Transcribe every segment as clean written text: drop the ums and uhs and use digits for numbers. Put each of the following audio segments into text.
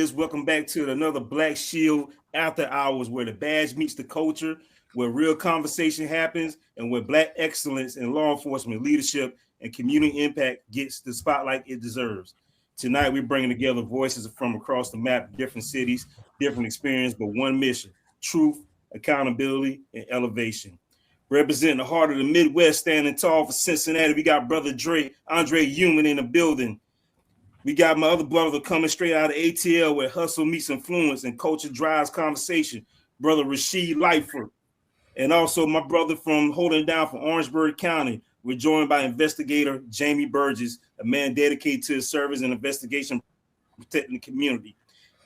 viewers. Welcome back to another Black Shield After Hours, where the badge meets the culture, where real conversation happens, and where Black excellence in law enforcement, leadership, and community impact gets the spotlight it deserves. Tonight, we're bringing together voices from across the map, different cities, different experience, but one mission: truth, accountability, and elevation. Representing the heart of the Midwest, standing tall for Cincinnati, we got brother Andre Human in the building. We got my other brother coming straight out of ATL, where hustle meets influence and culture drives conversation, brother Rasheed Lightford. And also my brother from holding down from Orangeburg County. We're joined by investigator Jamie Burgess, a man dedicated to his service and investigation, protecting the community.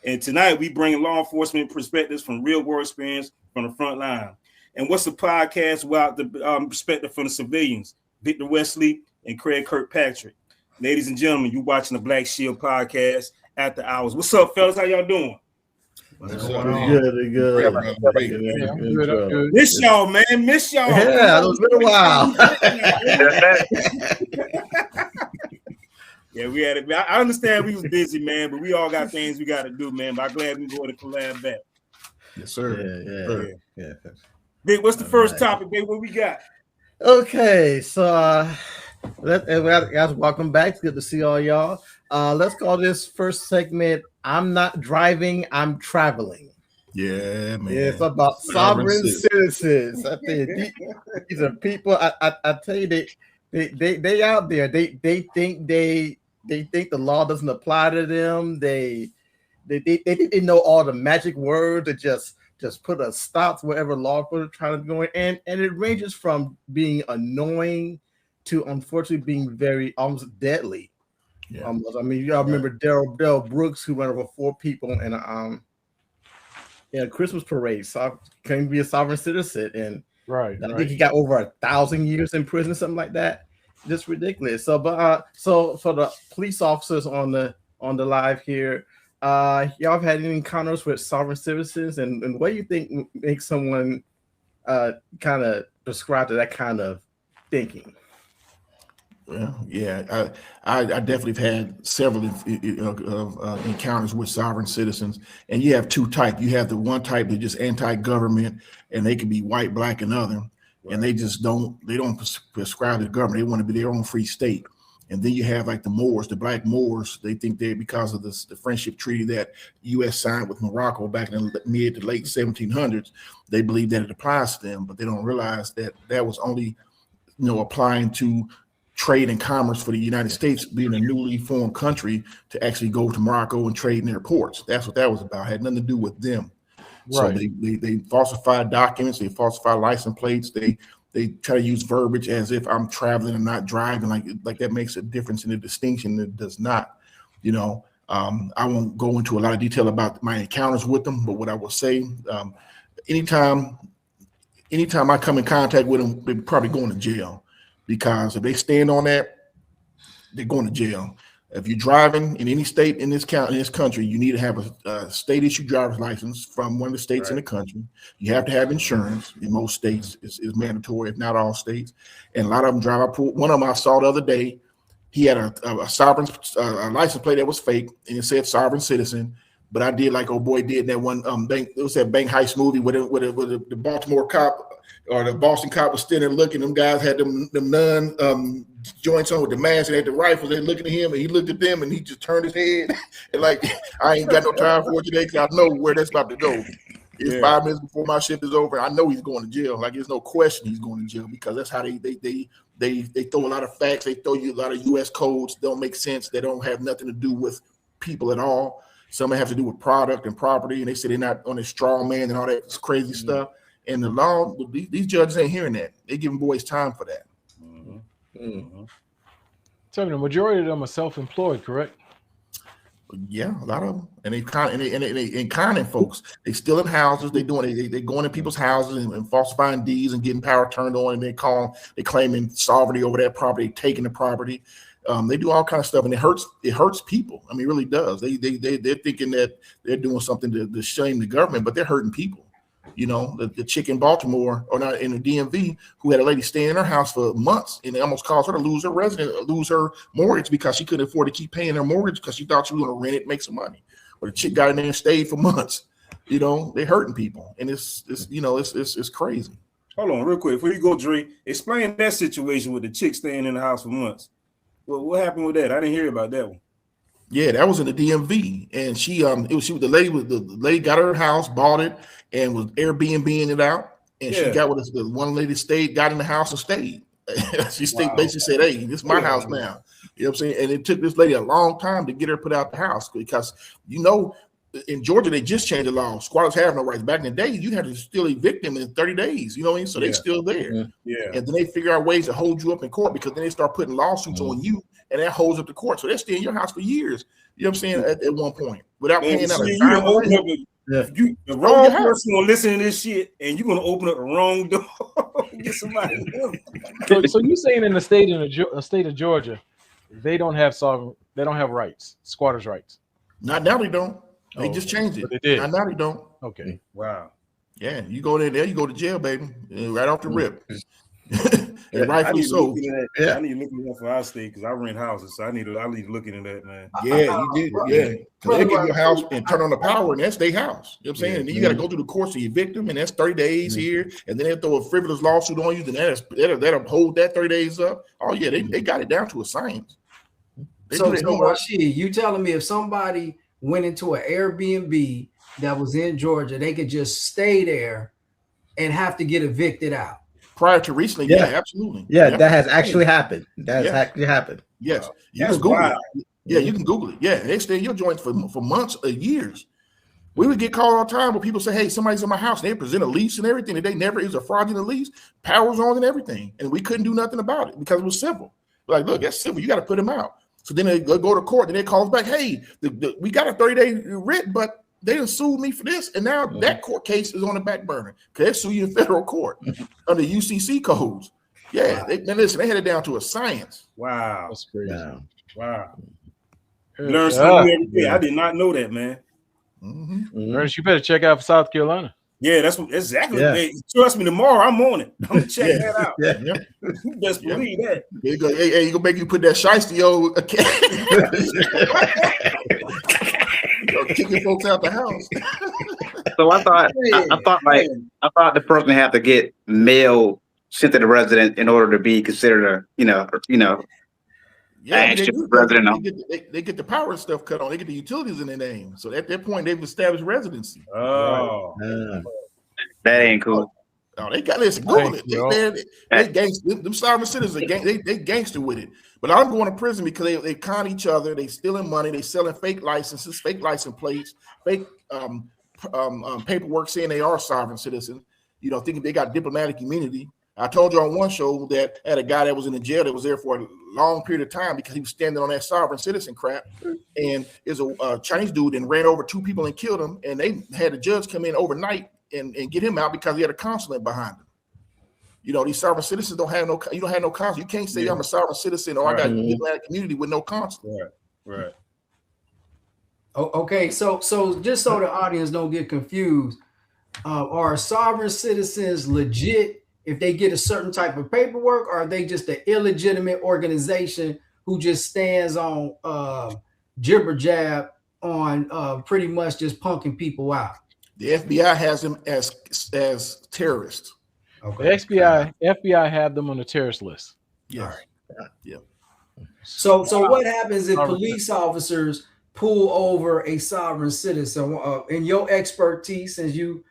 And tonight we bring law enforcement perspectives from real world experience from the front line. And what's the podcast without the perspective from the civilians, Victor Wesley and Craig Kirkpatrick. Ladies and gentlemen, you watching the Black Shield podcast After Hours. What's up, fellas? How y'all doing? Good. Miss y'all, man. Miss y'all. Yeah, it's been a while. Yeah, we had it. I understand we was busy, man, but we all got things we got to do, man. But I'm glad we go to collab back. Yes, sir. Yeah. Vic, what's the first topic, babe? What we got? Okay, so guys, welcome back. It's good to see all y'all. Let's call this first segment "I'm Not Driving, I'm Traveling." Yeah, man. Yeah, it's about sovereign citizens. I think these are people. I tell you, they out there. They think the law doesn't apply to them. They think they know all the magic words to just put a stop to whatever law enforcement are trying to go in. And it ranges from being annoying to unfortunately being very almost deadly. Yeah. Almost. I mean, y'all remember Daryl Brooks, who ran over 4 people in a Christmas parade. So couldn't be a sovereign citizen, and I think he got over 1,000 years in prison, something like that. Just ridiculous. So, so for the police officers on the live here, y'all have had any encounters with sovereign citizens, and what do you think makes someone kind of prescribe to that kind of thinking? Well, yeah, I definitely have had several encounters with sovereign citizens, and you have 2 types. You have the one type that just anti-government, and they can be white, black, and other, and they just don't prescribe to the government. They want to be their own free state. And then you have like the Moors, the black Moors. They think they, because of the friendship treaty that U.S. signed with Morocco back in the mid to late 1700s, they believe that it applies to them, but they don't realize that that was only, applying to trade and commerce for the United States, being a newly formed country, to actually go to Morocco and trade in their ports. That's what that was about. It had nothing to do with them. Right. So they falsify documents, they falsify license plates, they try to use verbiage as if I'm traveling and not driving, like that makes a difference in the distinction. It does not. I won't go into a lot of detail about my encounters with them, but what I will say, anytime I come in contact with them, they're probably going to jail, because if they stand on that, they're going to jail. If you're driving in any state in this country, you need to have a state-issued driver's license from one of the states in the country. You have to have insurance. In most states, is mandatory, if not all states. And a lot of them drive. One of them I saw the other day. He had a sovereign license plate that was fake, and it said sovereign citizen. But I did like old boy did in that one bank. It was that bank heist movie where the Baltimore cop or the Boston cop was standing there looking. Them guys had them nun joints on with the mask and had the rifles. They looking at him, and he looked at them, and he just turned his head and like, I ain't got no time for it today, because I know where that's about to go. It's 5 minutes before my shift is over. I know he's going to jail. Like, there's no question he's going to jail, because that's how they throw a lot of facts. They throw you a lot of U.S. codes. Don't make sense. They don't have nothing to do with people at all. Some have to do with product and property, and they say they're not on a straw man and all that crazy stuff. And the law, these judges ain't hearing that. They giving boys time for that. So the majority of them are self-employed, correct? Yeah, a lot of them, and they conning folks. They stealing houses. They going in people's houses and falsifying deeds and getting power turned on. And they claiming sovereignty over that property, taking the property. They do all kind of stuff, and it hurts people. I mean, it really does. They're thinking that they're doing something to shame the government, but they're hurting people. The chick in Baltimore, or not, in the DMV, who had a lady staying in her house for months, and it almost caused her to lose her mortgage, because she couldn't afford to keep paying her mortgage, because she thought she was going to rent it, make some money. But the chick got in there and stayed for months. You know, they hurting people, and it's crazy. Hold on, real quick, before you go, Dre, explain that situation with the chick staying in the house for months. Well, what happened with that? I didn't hear about that one. Yeah, that was in the DMV, and the lady got her house, bought it, and was Airbnb-ing it out, and she got with the one lady got in the house and stayed. She stayed, basically said, "Hey, this is my house now." You know what I'm saying? And it took this lady a long time to get her put out the house because in Georgia they just changed the law. Squatters have no rights. Back in the day, you had to still evict them in 30 days. You know what I mean? So they're still there. Yeah. And then they figure out ways to hold you up in court because then they start putting lawsuits on you, and that holds up the court. So they're staying in your house for years. You know what I'm saying? At one point, without paying out a dime. The wrong person gonna listen to this shit, and you're gonna open up the wrong door. Get somebody. So you're saying in the state of Georgia, they don't have rights, squatters' rights. Not now they don't. They just changed it. They did. Not now they don't. Okay. Wow. Yeah, you go in there, you go to jail, baby, right off the rip. And I rightfully so. need to look at that for our state because I rent houses, so I need to look into that, man. Yeah, you did. Yeah, because they get your house and turn on the power, and that's their house. You know what I'm saying? And then you got to go through the courts to evict them, and that's 30 days here. And then they throw a frivolous lawsuit on you, then that'll hold that 30 days up. Oh yeah, they got it down to a science. So Rashid, you telling me if somebody went into an Airbnb that was in Georgia, they could just stay there and have to get evicted out? Prior to recently, yeah, absolutely. Yeah, that has actually happened. That has actually happened. Yes, you can Google it. Yeah, you can Google it. Yeah, they stay in your joints for months or years. We would get called all the time where people say, "Hey, somebody's in my house." And they present a lease and everything. And it was a fraudulent lease, powers on and everything, and we couldn't do nothing about it because it was civil. We're like, look, that's civil. You got to put them out. So then they go to court, and they call us back. Hey, we got a 30-day writ, but they done sued me for this, and now that court case is on the back burner because they sue you in federal court under UCC codes. Yeah, they had it down to a science. Wow, that's crazy. Wow. Learn something every day. I did not know that, man. Ernest, you better check out South Carolina. Yeah, that's exactly. Yeah. Hey, trust me, tomorrow I'm on it. I'm gonna check that out. You best believe that. You go, hey, you gonna make you put that shiesty old kicking folks out the house. So I thought the person had to get mail sent to the resident in order to be considered resident. They get the power stuff cut on. They get the utilities in their name. So at that point, they've established residency. Oh, that ain't cool. Oh, they got this. Google it. They gangster. Them sovereign citizens, they gangster with it. But I'm going to prison because they con each other. They stealing money. They selling fake licenses, fake license plates, fake paperwork saying they are sovereign citizens. You know, thinking they got diplomatic immunity. I told you on one show that I had a guy that was in the jail that was there for a long period of time because he was standing on that sovereign citizen crap. And there's a Chinese dude and ran over 2 people and killed him. And they had a judge come in overnight and get him out because he had a consulate behind him. You know, these sovereign citizens don't have no consulate. You can't say I'm a sovereign citizen or I got a diplomatic community with no consulate. Right. Oh, okay, so just so the audience don't get confused, are sovereign citizens legit if they get a certain type of paperwork, or are they just an illegitimate organization who just stands on jibber jab on pretty much just punking people out? The FBI has them as terrorists. Okay. The FBI have them on the terrorist list. Yeah. Yeah. So what happens if police officers pull over a sovereign citizen? In your expertise, since you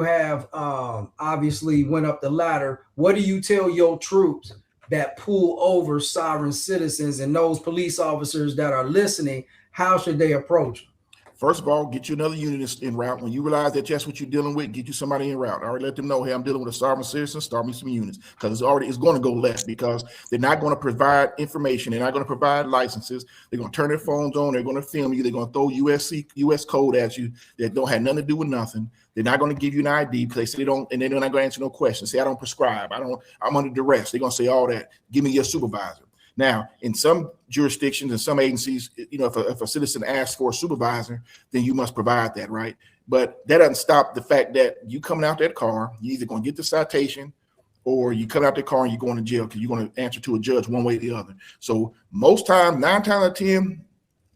have obviously went up the ladder, what do you tell your troops that pull over sovereign citizens, and those police officers that are listening, how should they approach them? First of all, get you another unit in route. When you realize that that's what you're dealing with, get you somebody in route. Already let them know, hey, I'm dealing with a sovereign citizen, start me some units. Because it's going to go left because they're not going to provide information. They're not going to provide licenses. They're going to turn their phones on. They're going to film you. They're going to throw US code at you that don't have nothing to do with nothing. They're not going to give you an ID because they say they don't, and they're not going to answer no questions. Say, I don't prescribe. I'm under duress. They're going to say all that. Give me your supervisor. Now, in some jurisdictions and some agencies, you know, if a citizen asks for a supervisor, then you must provide that, right? But that doesn't stop the fact that you coming out that car, you're either going to get the citation or you come out the car and you're going to jail because you're going to answer to a judge one way or the other. So most times, 9 times out of 10,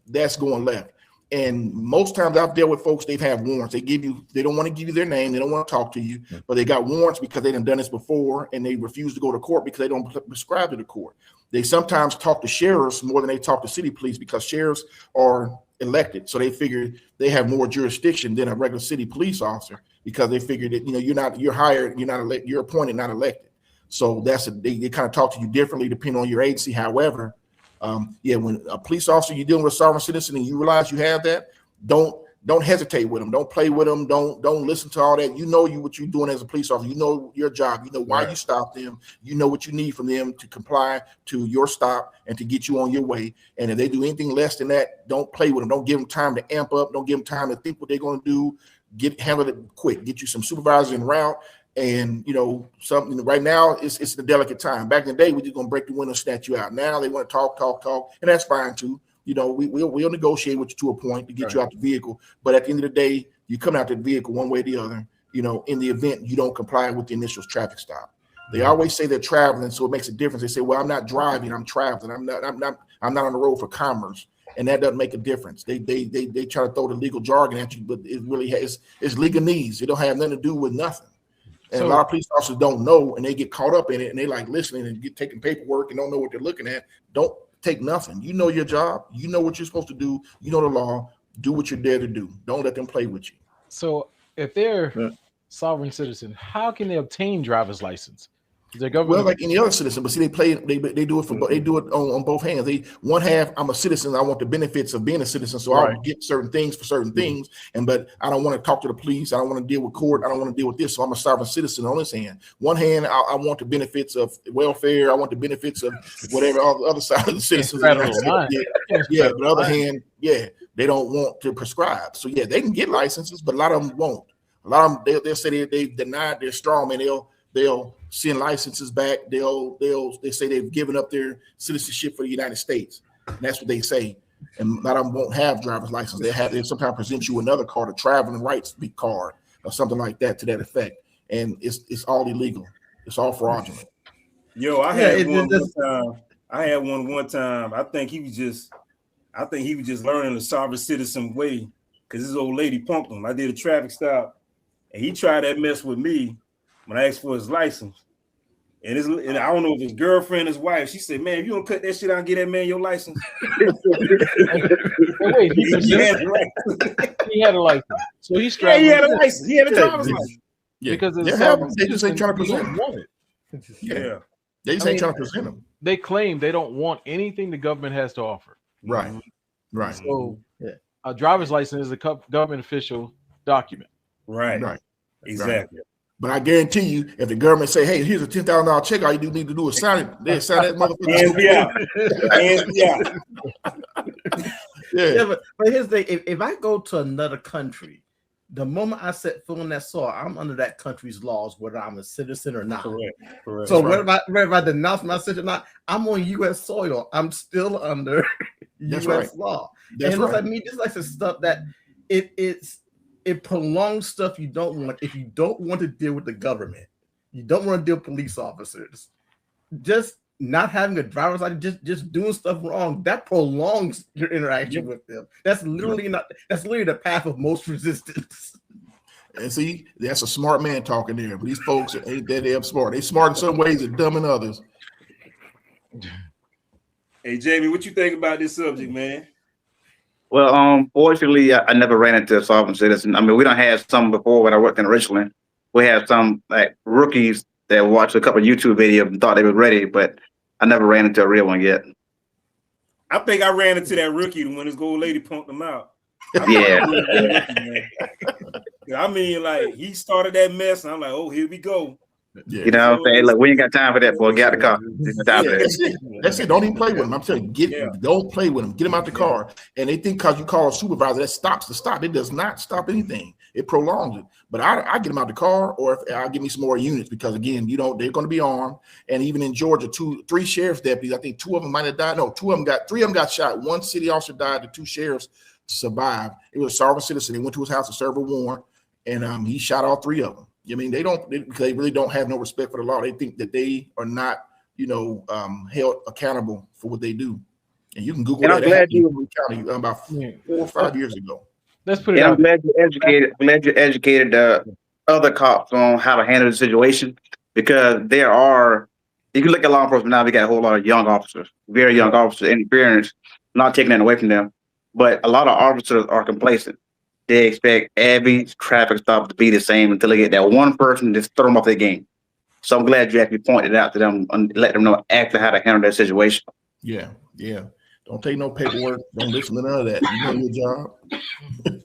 that's going left. And most times I've dealt with folks, they've had warrants. They don't want to give you their name. They don't want to talk to you, but they got warrants because they done this before and they refuse to go to court because they don't prescribe to the court. They sometimes talk to sheriffs more than they talk to city police because sheriffs are elected. So they figure they have more jurisdiction than a regular city police officer because they figure that, you're hired, you're appointed, not elected. So they kind of talk to you differently depending on your agency. However, when a police officer, you're dealing with a sovereign citizen and you realize you have that, don't hesitate with them. Don't play with them. Don't listen to all that. What you're doing as a police officer. You know your job. You know why you stopped them. You know what you need from them to comply to your stop and to get you on your way. And if they do anything less than that, don't play with them. Don't give them time to amp up. Don't give them time to think what they're going to do. Handle it quick. Get you some supervisors en route. And something right now it's the delicate time. Back in the day, we're just gonna break the window, snatch you out. Now they want to talk, and that's fine too. We'll negotiate with you to a point to get you out the vehicle. But at the end of the day, you come out the vehicle one way or the other. In the event you don't comply with the initial traffic stop. They always say they're traveling, so it makes a difference. They say, "Well, I'm not driving, I'm traveling. I'm not on the road for commerce." And that doesn't make a difference. They try to throw the legal jargon at you, but it really it's legalese. It don't have nothing to do with nothing. And a lot of police officers don't know, and they get caught up in it, and they like listening and get taking paperwork and don't know what they're looking at. Don't take nothing. You know your job. You know what you're supposed to do. You know the law. Do what you're there to do. Don't let them play with you. So if they're sovereign citizen, how can they obtain driver's license? Well, like any other citizen, but see, they do it they do it on both hands. One half, I'm a citizen. I want the benefits of being a citizen, so I'll get certain things for certain things. But I don't want to talk to the police. I don't want to deal with court. I don't want to deal with this. So I'm a sovereign citizen on this hand. One hand, I want the benefits of welfare. I want the benefits of whatever. All the other side of the citizens. But the other hand, they don't want to prescribe. So they can get licenses, but a lot of them won't. A lot of them they'll say they denied their strong man. They'll send licenses back. They say they've given up their citizenship for the United States. And that's what they say. And a lot of them won't have driver's license. They sometimes present you another card, a traveling rights card or something like that to that effect. And it's all illegal. It's all fraudulent. Yo, I had one one time. I think he was just learning the sovereign citizen way because this old lady punked him. I did a traffic stop and he tried that mess with me when I asked for his license. And I don't know if his girlfriend, his wife, she said, "Man, if you don't cut that shit out and get that man your license." Wait, he had a license. So he's he had a license. He had a driver's license. Yeah. Because they just ain't trying to present him. Yeah. They just ain't trying to present him. They claim they don't want anything the government has to offer. Right. So a driver's license is a government official document. Right. Exactly. But I guarantee you, if the government say, "Hey, here's a $10,000 check, all you do need to do is sign it," they sign that motherfucker. But here's the thing: if I go to another country, the moment I set foot on that soil, I'm under that country's laws, whether I'm a citizen or not. Correct. So whether I denounce my citizen or not, I'm on U.S. soil. I'm still under U.S. law. And it looks like me, just like the stuff that it prolongs stuff you don't want. If you don't want to deal with the government, you don't want to deal with police officers, just not having a driver's license, just doing stuff wrong, that prolongs your interaction with them. That's literally the path of most resistance. And see, that's a smart man talking there. But these folks ain't that damn smart. They smart in some ways and dumb in others. Hey, Jamie, what you think about this subject, man? Well, fortunately, I never ran into a sovereign citizen. I mean, we don't have some before when I worked in Richland. We had some like rookies that watched a couple of YouTube videos and thought they were ready, but I never ran into a real one yet. I think I ran into that rookie when this old lady punked him out. Yeah. I mean, like, he started that mess, and I'm like, oh, here we go. Yeah. You know what I'm saying? Look, we ain't got time for that, boy. Get out the car. That's it. Don't even play with him. I'm telling you, don't play with him. Get him out the car. And they think because you call a supervisor, that stops the stop. It does not stop anything. It prolongs it. But I get him out the car, or if I give me some more units, because again, they're going to be armed. And even in Georgia, 3 sheriff's deputies, I think 2 of them might have died. No, 3 of them got shot. 1 city officer died. The 2 sheriffs survived. It was a sovereign citizen. They went to his house to serve a warrant, and he shot all 3 of them. I mean, they really don't have no respect for the law. They think that they are not, held accountable for what they do. And you can Google And that. I'm glad County about 4 or 5 years ago. Let's put it I'm out. glad you educated. Glad you educated other cops on how to handle the situation, because there are. If you look at law enforcement now, we got a whole lot of young officers, very young officers, interference, not taking that away from them, but a lot of officers are complacent. They expect every traffic stop to be the same until they get that one person to just throw them off their game. So I'm glad you actually pointed out to them and let them know actually how to handle that situation. Yeah, yeah. Don't take no paperwork. Don't listen to none of that. You know your job.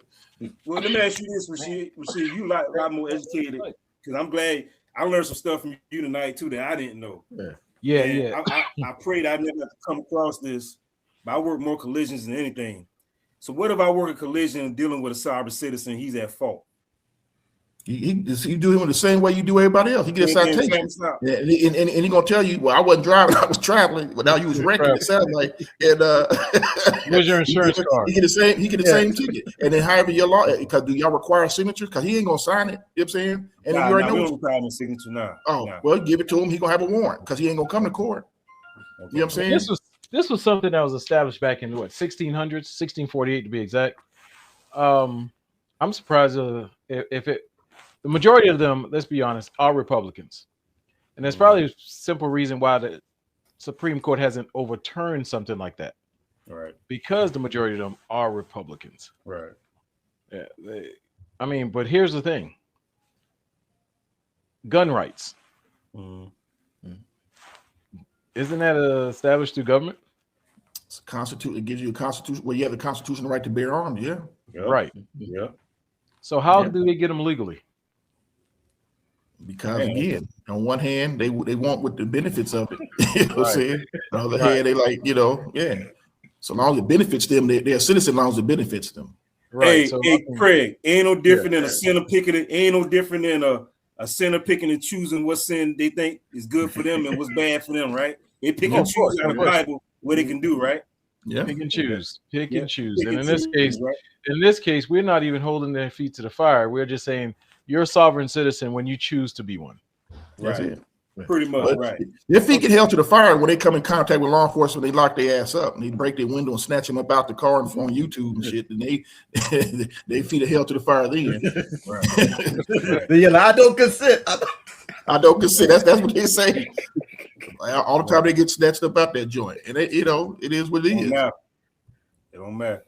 Well, let me ask you this, Rashid. Rashid, you like a lot more educated, because I'm glad I learned some stuff from you tonight too that I didn't know. Yeah. I prayed I never have to come across this, but I work more collisions than anything. So what if I work a collision dealing with a cyber citizen? He's at fault. You do him the same way you do everybody else. He gets a citation, and he gonna tell you, "Well, I wasn't driving; I was traveling." But now you was wrecking. It sounds like, and where's your insurance card? He get the same. He get the same ticket. And then however your law, because do y'all require a signature? Because he ain't gonna sign it. You know what I'm saying? And you already know. We don't require no signature now. Well, give it to him. He gonna have a warrant because he ain't gonna come to court. Okay. You know what I'm saying? This was something that was established back in what 1600s, 1648 to be exact. I'm surprised if it. The majority of them, let's be honest, are Republicans. And there's probably a simple reason why the Supreme Court hasn't overturned something like that. Right. Because the majority of them are Republicans. Right. Yeah. But here's the thing. Gun rights. Isn't that established through government? It's a constitution. It gives you a constitution. Well, you have the constitutional right to bear arms. Yeah. Yep. Right. Yeah. So how do they get them legally? Because again, on one hand, they want with the benefits of it. You know what I'm saying? On the other hand, they like, So long as it benefits them, they're a citizen. As long as it benefits them. Right. Hey, Craig, ain't no different than a center picking it. Ain't no different than a center picking and choosing what sin they think is good for them and what's bad for them. Right? They pick and choose out of the Bible what they can do. Right? Yeah. Pick and choose. And in this case, we're not even holding their feet to the fire. We're just saying, you're a sovereign citizen when you choose to be one. That's it. Pretty much, but right. Their feet get held to the fire when they come in contact with law enforcement. They lock their ass up and they break their window and snatch them up out the car and on YouTube and shit. And they feet are held to the fire then. Right. I don't consent. I don't consent. That's what they say. All the time they get snatched up out that joint, and it is what it is. It don't matter.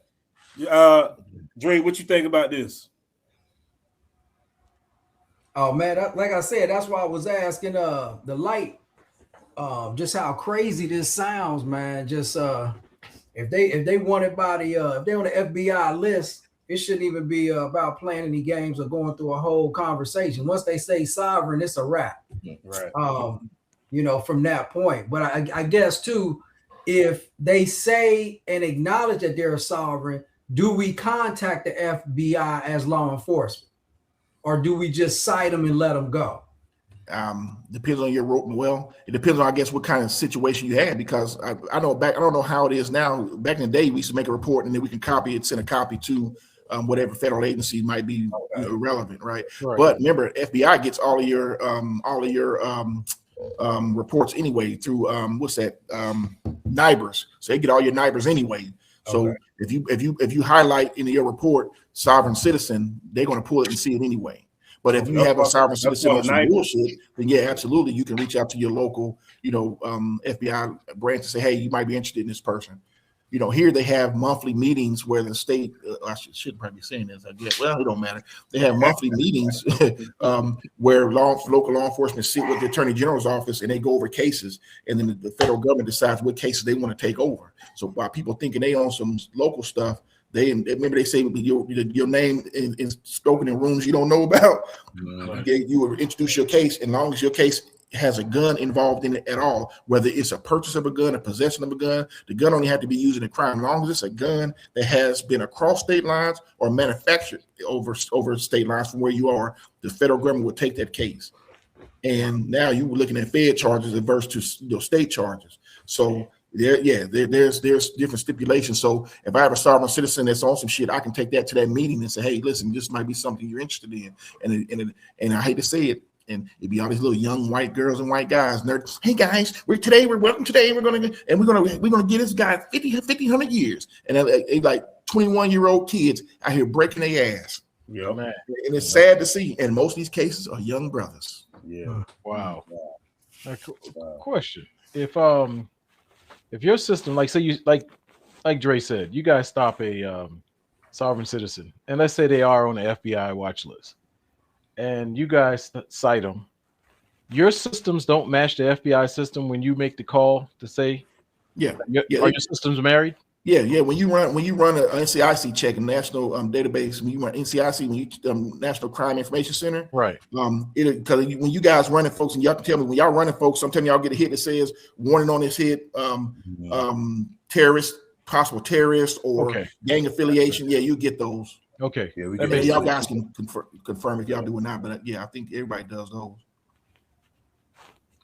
Dre, what you think about this? Oh man, like I said, that's why I was asking the light, just how crazy this sounds, man. Just if they wanted by the if they're on the FBI list, it shouldn't even be about playing any games or going through a whole conversation. Once they say sovereign, it's a wrap. Right. From that point. But I guess too, if they say and acknowledge that they're a sovereign, do we contact the FBI as law enforcement? Or do we just cite them and let them go? Depends on your role. Well, it depends on, I guess, what kind of situation you had, because I don't know how it is now. Back in the day, we used to make a report and then we can copy it, send a copy to whatever federal agency might be relevant, right? But remember, FBI gets all of your reports anyway through NIBRs. So they get all your NIBRs anyway. So if you highlight in your report sovereign citizen, they're going to pull it and see it anyway. But if you have a sovereign citizen on some bullshit, then yeah, absolutely, you can reach out to your local, FBI branch and say, hey, you might be interested in this person. Here they have monthly meetings where the state, I shouldn't probably be saying this, I guess. Well, it don't matter. They have monthly meetings where local law enforcement sit with the Attorney General's office and they go over cases, and then the federal government decides what cases they want to take over. So while people thinking they own some local stuff, they say your name is spoken in rooms you don't know about. You will introduce your case, and as long as your case has a gun involved in it at all, whether it's a purchase of a gun, a possession of a gun, the gun only had to be used in a crime. As long as it's a gun that has been across state lines or manufactured over state lines from where you are, the federal government would take that case. And now you were looking at Fed charges adverse to state charges. So there's different stipulations. So if I have a sovereign citizen that's on some shit, I can take that to that meeting and say, hey, listen, this might be something you're interested in. And I hate to say it, And it'd be all these little young white girls and white guys. And they're, hey guys, we're gonna give this guy 50, 100 years. And they like 21-year-old kids out here breaking their ass. Yeah, Man. And it's sad to see. And most of these cases are young brothers. Yeah. Wow. Question: If your system, like say you like Dre said, you guys stop a sovereign citizen, and let's say they are on the FBI watch list, and you guys cite them, your systems don't match the FBI system when you make the call to say, are your systems married? Yeah. When you run an NCIC check, a national database, when you run NCIC, National Crime Information Center, right? Because when you guys running folks, and y'all can tell me when y'all running folks, sometimes y'all get a hit that says warning on this hit, terrorist, possible terrorist, or gang affiliation. Yeah, you get those. Okay. Yeah, y'all guys can confirm if y'all do or not, but I think everybody does those.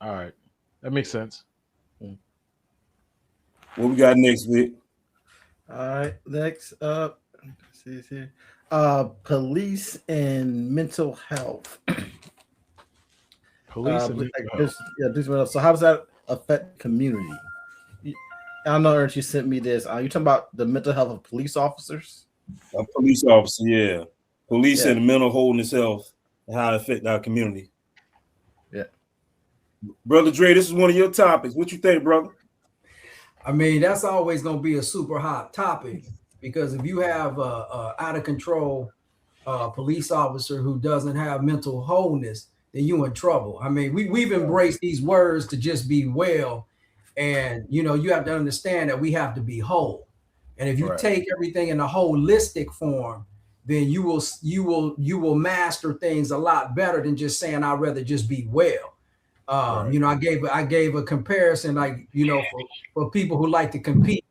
All right, that makes sense. What we got next, Vic? All right, next up, see here. Police and mental health. Police and mental health. So how does that affect community? I know, Ernst, you sent me this. You talking about the mental health of police officers? A police officer, yeah. Police and mental wholeness health and how it affect our community. Yeah. Brother Dre, this is one of your topics. What you think, brother? I mean, that's always going to be a super hot topic, because if you have a out of control police officer who doesn't have mental wholeness, then you're in trouble. I mean, we've embraced these words to just be well, and you have to understand that we have to be whole. And if you take everything in a holistic form, then you will master things a lot better than just saying I'd rather just be well. I gave a comparison, like, for people who like to compete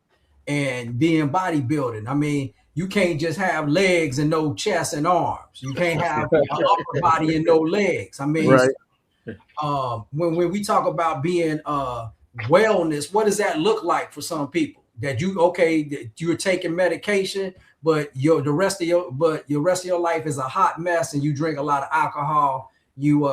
and be in bodybuilding. I mean, you can't just have legs and no chest and arms. You can't have an upper body and no legs. I mean, when we talk about being wellness, what does that look like for some people? That you're taking medication, but your rest of your life is a hot mess, and you drink a lot of alcohol. You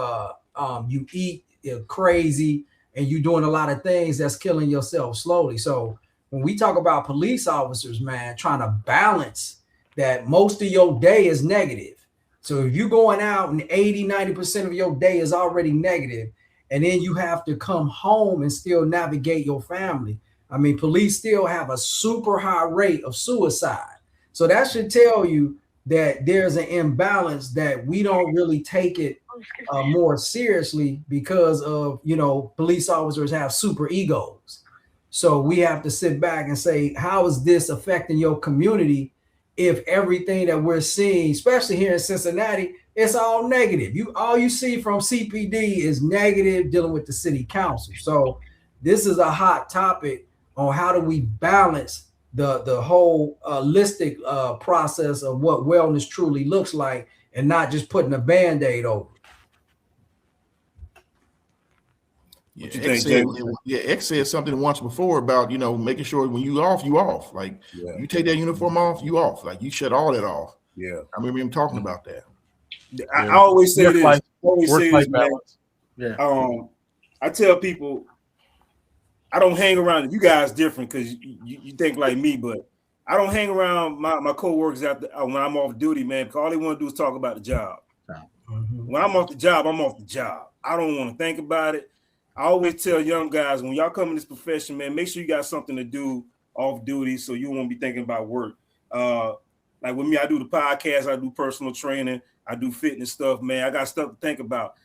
eat crazy, and you're doing a lot of things that's killing yourself slowly. So when we talk about police officers, man, trying to balance that, most of your day is negative. So if you're going out and 80-90% of your day is already negative, and then you have to come home and still navigate your family. I mean, police still have a super high rate of suicide. So that should tell you that there's an imbalance, that we don't really take it more seriously, because of, police officers have super egos. So we have to sit back and say, how is this affecting your community if everything that we're seeing, especially here in Cincinnati, it's all negative? All you see from CPD is negative, dealing with the city council. So this is a hot topic on how do we balance the whole holistic process of what wellness truly looks like, and not just putting a Band-Aid over. X said something once before about, making sure when you off. Like, you take that uniform off, you off. Like, you shut all that off. Yeah. I remember him talking about that. I always say this, man. Yeah. I tell people, I don't hang around. You guys different because you think like me, but I don't hang around my coworkers when I'm off duty, man, because all they want to do is talk about the job. When I'm off the job, I'm off the job. I don't want to think about it. I always tell young guys, when y'all come in this profession, man, make sure you got something to do off duty so you won't be thinking about work. Like with me, I do the podcast, I do personal training, I do fitness stuff, man. I got stuff to think about.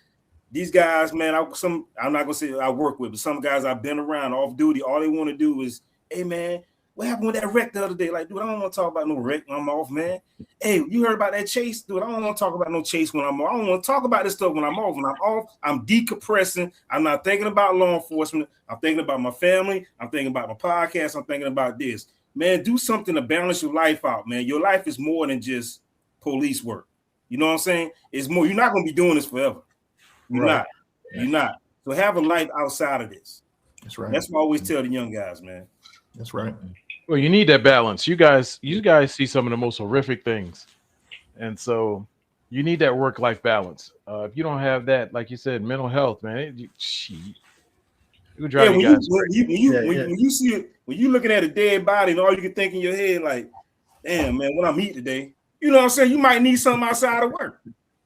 These guys, man, I'm not gonna say I work with, but some guys I've been around off duty, all they want to do is, hey man, what happened with that wreck the other day? Like, dude, I don't want to talk about no wreck when I'm off, man. Hey, you heard about that chase? Dude, I don't want to talk about no chase when I'm off. I don't want to talk about this stuff when I'm off. When I'm off, I'm decompressing. I'm not thinking about law enforcement. I'm thinking about my family. I'm thinking about my podcast. I'm thinking about this. Man, do something to balance your life out, man. Your life is more than just police work. You know what I'm saying? It's more. You're not going to be doing this forever. You're not. You're not. So have a life outside of this. That's right. That's what I always tell the young guys, man. That's right. Well, you need that balance. You guys see some of the most horrific things, and so You need that work-life balance. If you don't have that, like you said, mental health, man, it would drive you guys crazy. When you see it, when you looking at a dead body and all you can think in your head, like, damn, man, what I'm eating today, you know what I'm saying? You might need something outside of work.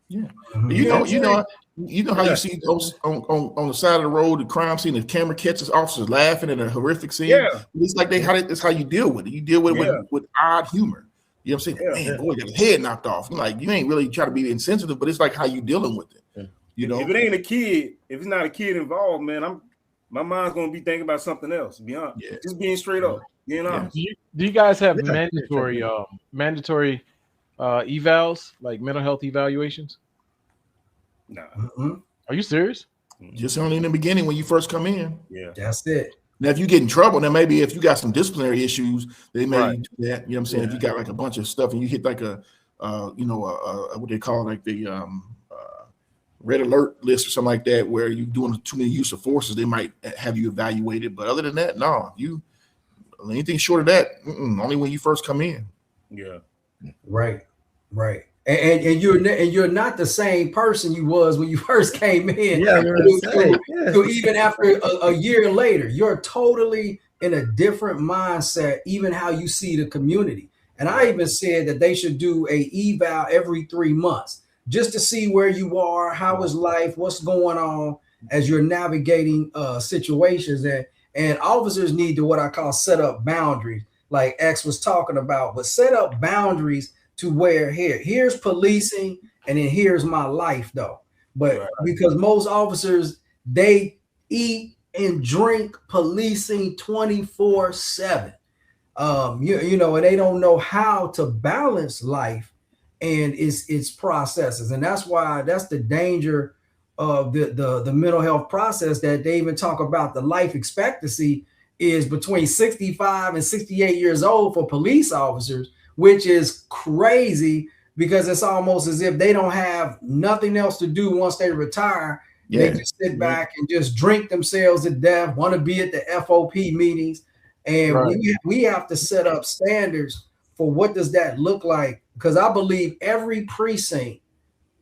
Yeah. You know how you see those on the side of the road, the crime scene, the camera catches officers laughing at a horrific scene. Yeah. It's like that's how you deal with it. You deal with it with odd humor. You know what I'm saying? Man, boy, got his head knocked off. You're like, you ain't really trying to be insensitive, but it's like how you dealing with it. You know, if it ain't a kid, if it's not a kid involved, man, my mind's gonna be thinking about something else. To be honest, just being straight up. You know, do you guys have mandatory evals, like mental health evaluations? Nah. Are you serious? Just only in the beginning when you first come in. Yeah, that's it. Now, if you get in trouble, then maybe if you got some disciplinary issues, they may do that. You know what I'm saying? If you got like a bunch of stuff and you hit like a what they call like the red alert list or something like that, where you're doing too many use of forces, they might have you evaluated. But other than that, no, anything short of that, only when you first come in. Yeah. Right. And you're not the same person you was when you first came in. Yeah. So even after a year later, you're totally in a different mindset, even how you see the community. And I even said that they should do a eval every 3 months just to see where you are, how is life, what's going on as you're navigating situations. And officers need to what I call set up boundaries, like X was talking about, but set up boundaries to where here's policing and then here's my life though. But because most officers, they eat and drink policing 24/7. You know, and they don't know how to balance life and its processes. And that's the danger of the mental health process, that they even talk about the life expectancy is between 65 and 68 years old for police officers, which is crazy because it's almost as if they don't have nothing else to do once they retire. They just sit back and just drink themselves to death, want to be at the FOP meetings. And we have to set up standards for what does that look like? Because I believe every precinct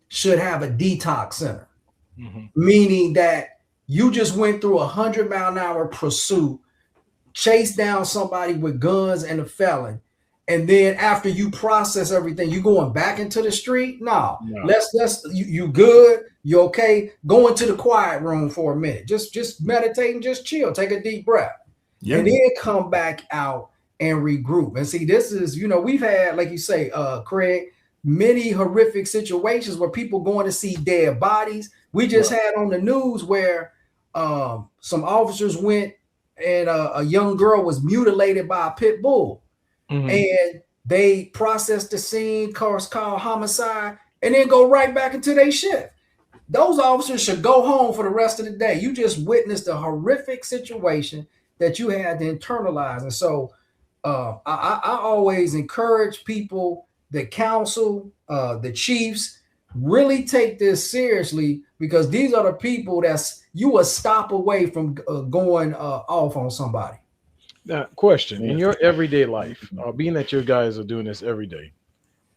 should have a detox center, meaning that you just went through 100-mile-an-hour pursuit, chased down somebody with guns and a felon. And then after you process everything, you going back into the street? No. Let's you good, you okay? Go into the quiet room for a minute. Just meditate and just chill. Take a deep breath. And then come back out and regroup. And see, this is, we've had, like you say, Craig, many horrific situations where people going to see dead bodies. We just had on the news where some officers went and a young girl was mutilated by a pit bull. And they processed the scene, called homicide, and then go right back into their shift. Those officers should go home for the rest of the day. You just witnessed a horrific situation that you had to internalize. And so I always encourage people, the council, the chiefs, really take this seriously, because these are the people you a stop away from going off on somebody. Now, question, in your everyday life, being that your guys are doing this every day,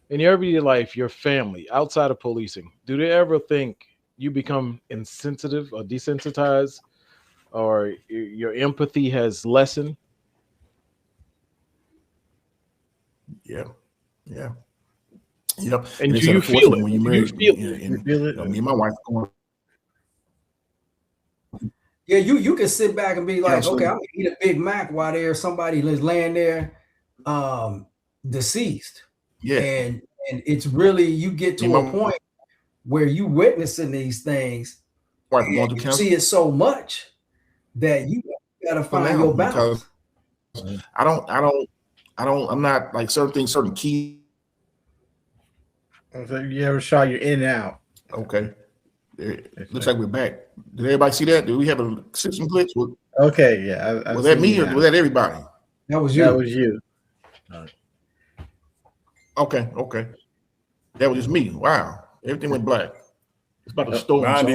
in your everyday life, your family, outside of policing, do they ever think you become insensitive or desensitized, or your empathy has lessened? Yeah. Yep. And do you feel it? When you marry, me and my wife going. Yeah, you can sit back and be like, okay, I'm gonna eat a Big Mac while there's somebody that's laying there deceased. Yeah. And it's really, you get to a point where you witnessing these things, and you see it so much that you gotta find your balance. I'm not like certain key. You ever shot your in and out? Okay. Looks like we're back. Did everybody see that? Did we have a system glitch? Okay, yeah. Was that me or was that everybody? That was you. That was you. Okay. That was just me. Wow. Everything went black. It's about to storm. Mine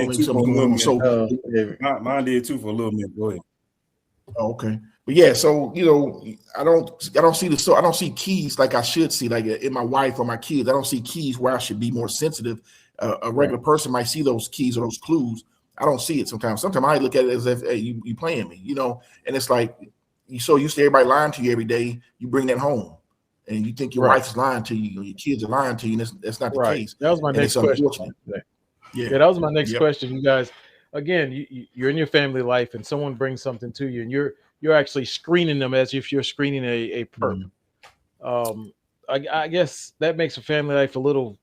did too for a little minute. Go ahead. Oh, okay. But yeah, so I don't see keys like I should see, like in my wife or my kids. I don't see keys where I should be more sensitive. A regular person might see those keys or those clues. I don't see it sometimes. Sometimes I look at it as if, hey, you playing me, and it's like you so used to everybody lying to you every day, you bring that home. And you think your wife is lying to you, or your kids are lying to you, and that's not the case. That was my next question. Yeah, that was my next question. You guys, again, you're in your family life, and someone brings something to you, and you're actually screening them as if you're screening a perp. I guess that makes a family life a little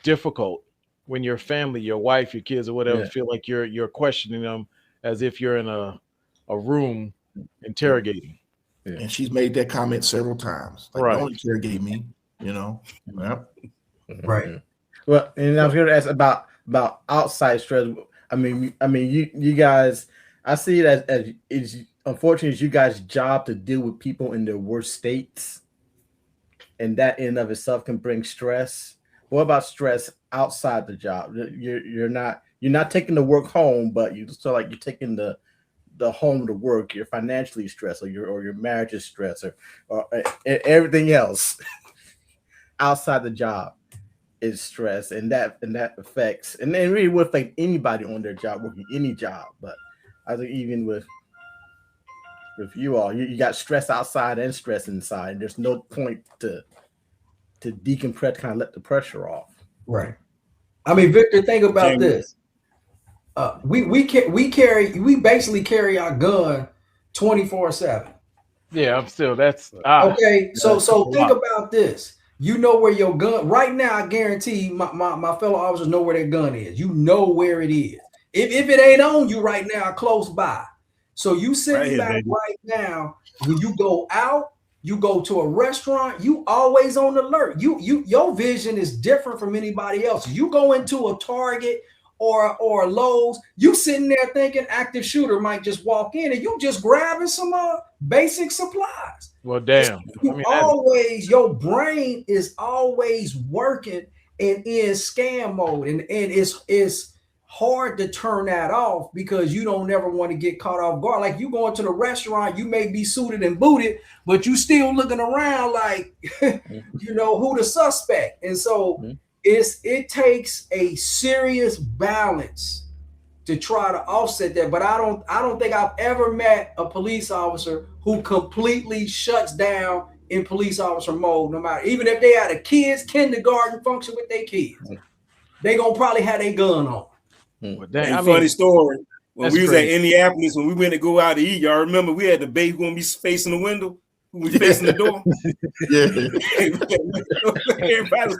difficult when your family, your wife, your kids, or whatever, feel like you're questioning them as if you're in a room interrogating. Yeah. And she's made that comment several times. Like, don't interrogate me, Right. Well, and I was going to ask about outside stress. I mean, you guys, I see it as unfortunately, it's you guys' job to deal with people in their worst states, and that in and of itself can bring stress. What about stress outside the job? You're not taking the work home, but you still like you're taking the home to work. You're financially stressed, or your marriage is stressed, or everything else outside the job is stress, and that affects, and it really would affect anybody on their job, working any job. But I think even with you all, you got stress outside and stress inside. And there's no point to decompress, kind of let the pressure off. Right. I mean, Victor, think about this. We basically carry our gun 24/7. Yeah, I'm still okay. So think about this. You know where your gun right now. I guarantee my fellow officers know where their gun is. You know where it is. If it ain't on you right now, close by. So you sitting back right now. When you go out, you go to a restaurant, you always on alert. Your vision is different from anybody else. You go into a Target or Lowe's, you sitting there thinking active shooter might just walk in and you just grabbing some basic supplies. Well, damn. Your brain is always working and in scam mode, and it's hard to turn that off because you don't never want to get caught off guard. Like you going to the restaurant, you may be suited and booted, but you still looking around like who the suspect. And so it takes a serious balance to try to offset that. But I don't think I've ever met a police officer who completely shuts down in police officer mode, no matter, even if they had a kids kindergarten function with their kids, they gonna probably have their gun on. Funny story. When we was at Indianapolis, when we went to go out to eat, y'all remember we had the baby gonna be facing the window. We facing the door. Everybody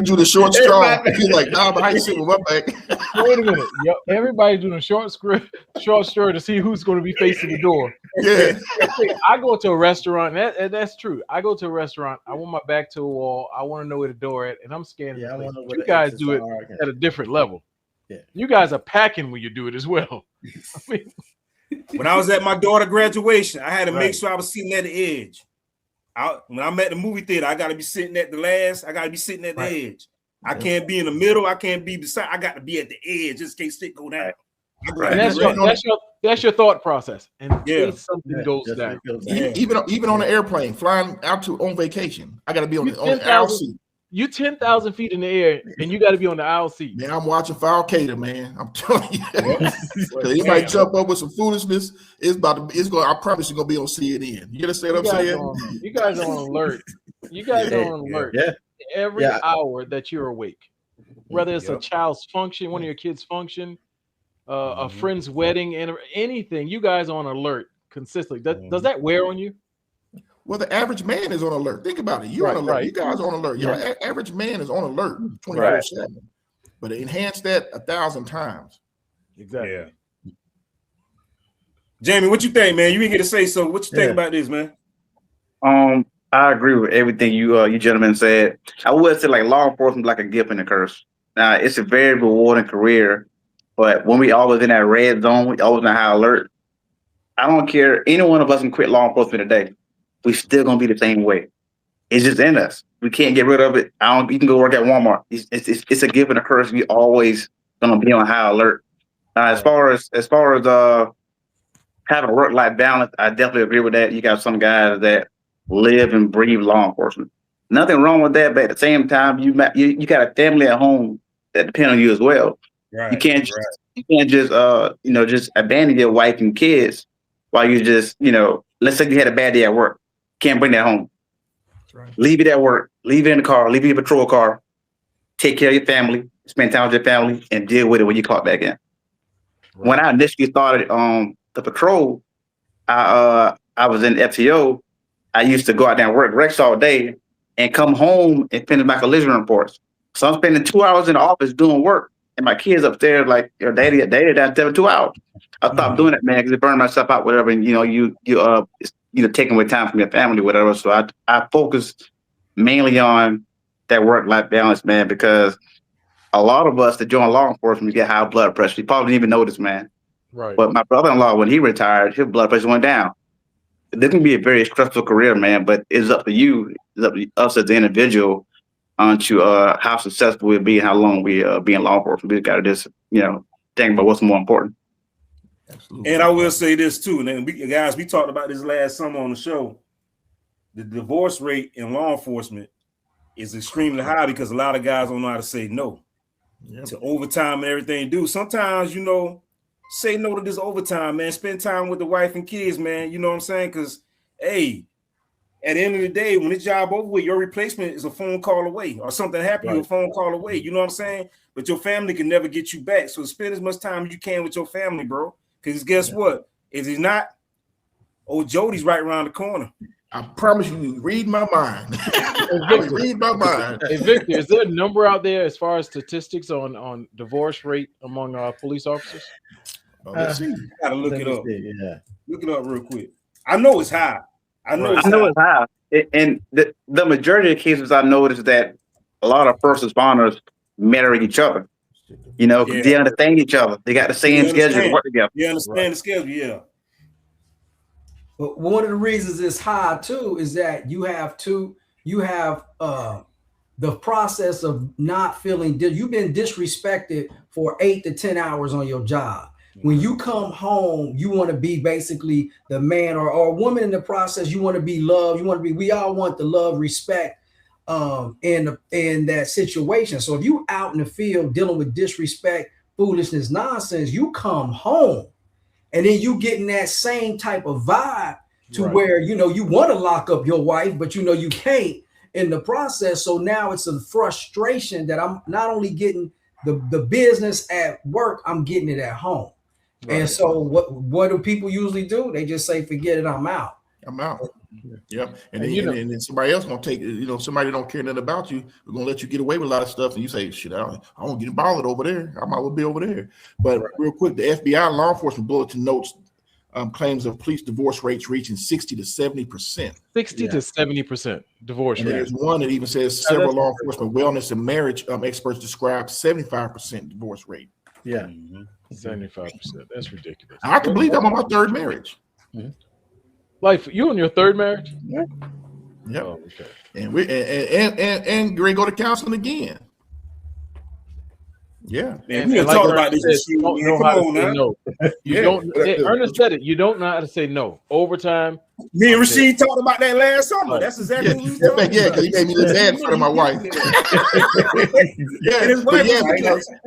do the short straw. He's like, nah, but I sit with my back. Wait a minute. Yo, everybody doing a short story to see who's going to be facing the door. Yeah. I go to a restaurant, and that's true. I go to a restaurant, I want my back to a wall, I want to know where the door at, and I'm scanning. Yeah, you guys do it at a different level. Yeah. You guys are packing when you do it as well. I mean, when I was at my daughter's graduation, I had to make sure I was sitting at the edge. When I'm at the movie theater, I got to be sitting at the last. I got to be sitting at the edge. I can't be in the middle. I can't be beside. I got to be at the edge just in case shit go down. And that's your thought process. And if something goes down, even on the airplane, flying out on vacation, I got to be on the aisle seat. You 10,000 feet in the air, and you got to be on the aisle seat. Man, I'm watching for Al Qaeda, man. I'm telling you. If might jump up with some foolishness, I promise you're gonna be on CNN. You understand what I'm saying? You guys are on alert. You guys are on alert. Every hour that you're awake, whether it's a child's function, one of your kids' function, a friend's wedding, and anything, you guys are on alert consistently. Does that wear on you? Well, the average man is on alert. Think about it. You're on alert. You guys are on alert. Your average man is on alert 24/7. But enhance that 1,000 times. Exactly. Yeah. Jamie, what you think, man? You didn't get to say so. What you think about this, man? I agree with everything you gentlemen said. I would say like law enforcement is like a gift and a curse. Now it's a very rewarding career, but when we always in that red zone, we always on high alert. I don't care. Any one of us can quit law enforcement today. We still gonna be the same way. It's just in us. We can't get rid of it. You can go work at Walmart. It's a gift and a curse. We always gonna be on high alert. As far as having a work-life balance, I definitely agree with that. You got some guys that live and breathe law enforcement. Nothing wrong with that, but at the same time, you got a family at home that depend on you as well. Right. You can't just just abandon your wife and kids while you just let's say you had a bad day at work. Can't bring that home. Right. Leave it at work. Leave it in the car. Leave it in your patrol car. Take care of your family. Spend time with your family and deal with it when you clock back in. Right. When I initially started the patrol, I was in FTO. I used to go out there and work wrecks all day and come home and finish my collision reports. So I'm spending 2 hours in the office doing work, and my kids upstairs like, your daddy down there 2 hours. I stopped doing it, man, because it burned myself out, whatever. And you taking away time from your family, whatever. So I focus mainly on that work-life balance, man, because a lot of us that join law enforcement get high blood pressure. You probably didn't even notice, man. Right. But my brother-in-law, when he retired, his blood pressure went down. This can be a very stressful career, man, but it's up to you. It's up to us as the individual on to how successful we'll be and how long we be in law enforcement. We got to just, think about what's more important. Absolutely. And I will say this too, and we talked about this last summer on the show. The divorce rate in law enforcement is extremely high because a lot of guys don't know how to say no to overtime and everything. Sometimes, say no to this overtime, man. Spend time with the wife and kids, man. You know what I'm saying? Because, hey, at the end of the day, when this job over with, your replacement is a phone call away, or something happened, you're a phone call away. You know what I'm saying? But your family can never get you back. So spend as much time as you can with your family, bro. Because guess what? If he's not, old Jody's right around the corner. I promise you, read my mind. Read my mind. Hey, Victor, is there a number out there as far as statistics on divorce rate among police officers? Let's see. You gotta look it up. Yeah. Look it up real quick. I know it's high. I know it's high. And the majority of cases I noticed that a lot of first responders marry each other. They understand each other. They got the same schedule to work together. You understand the schedule, yeah. But one of the reasons it's high too is that you have the process of not feeling you've been disrespected for 8 to 10 hours on your job. When you come home, you want to be basically the man or woman in the process. You want to be loved. We all want the love, respect in that situation. So if you out in the field dealing with disrespect, foolishness, nonsense, you come home and then you getting that same type of vibe to where, you want to lock up your wife, but you can't in the process. So now it's a frustration that I'm not only getting the business at work, I'm getting it at home. Right. And so what do people usually do? They just say, forget it, I'm out. I'm out. Yep. And then somebody else gonna take it, somebody don't care nothing about you, we're gonna let you get away with a lot of stuff, and you say, shit, I don't get bothered over there. I might well be over there. But real quick, the FBI law enforcement bulletin notes claims of police divorce rates reaching 60 to 70%. 60 to 70% divorce rate. There's one that even says several law enforcement wellness and marriage experts describe 75% divorce rate. Yeah. 75%. That's ridiculous. I can believe I'm on my third marriage. Life, you on your third marriage? Yeah. Yep. Oh, okay. And we and Greg go to counseling again. Yeah. Man, we talk about this. You don't know how to say no. You don't. Ernest said it. You don't know how to say no. Overtime. Me and Rashid talked about that last summer. That's exactly what we talked about. Yeah, because he made me look bad in front of my wife.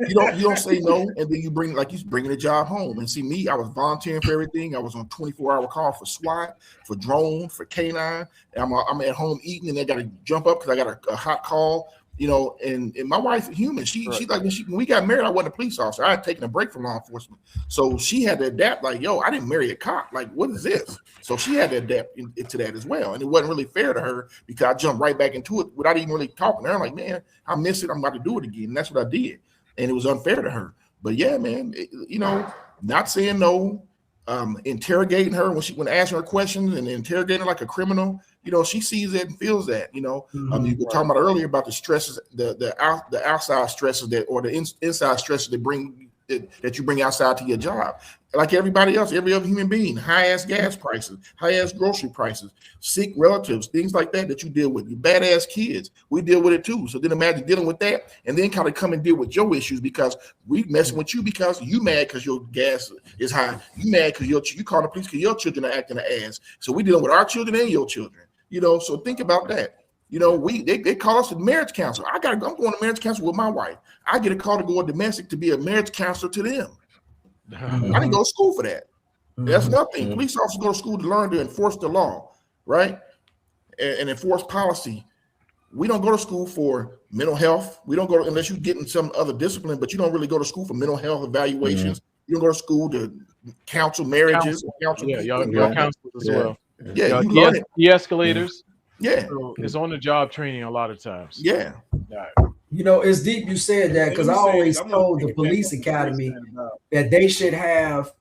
You don't say no, and then you bring you bringing a job home. And see me, I was volunteering for everything. I was on 24-hour call for SWAT, for drone, for K9. I'm at home eating, and I got to jump up because I got a hot call. And my wife is human. She like when we got married, I wasn't a police officer. I had taken a break from law enforcement. So she had to adapt I didn't marry a cop. Like, what is this? So she had to adapt to that as well. And it wasn't really fair to her because I jumped right back into it without even really talking to her. I'm like, man, I miss it. I'm about to do it again. And that's what I did. And it was unfair to her. But yeah, man, not saying no, interrogating her when asking her questions and interrogating her like a criminal. She sees it and feels that. You were talking about earlier about the stresses, the outside stresses or the inside stresses that bring that you bring outside to your job. Like everybody else, every other human being, high-ass gas prices, high-ass grocery prices, sick relatives, things like that you deal with. Your badass kids, we deal with it too. So then imagine dealing with that and then kind of come and deal with your issues because we messing with you because you mad because your gas is high. You mad because you call the police because your children are acting an ass. So we dealing with our children and your children, so think about that. They call us to marriage counselor. I'm going to marriage counselor with my wife. I get a call to go to domestic to be a marriage counselor to them. I didn't go to school for that. That's nothing. Police officers go to school to learn to enforce the law, right? And enforce policy. We don't go to school for mental health. We don't go unless you're getting some other discipline, but you don't really go to school for mental health evaluations. You don't go to school to counsel marriages. Counsel y'all counselors as well. Yeah, you learn it. De-escalators. Yeah. So it's on the job training a lot of times. Yeah. It's deep you said that because I always told the police academy that they should have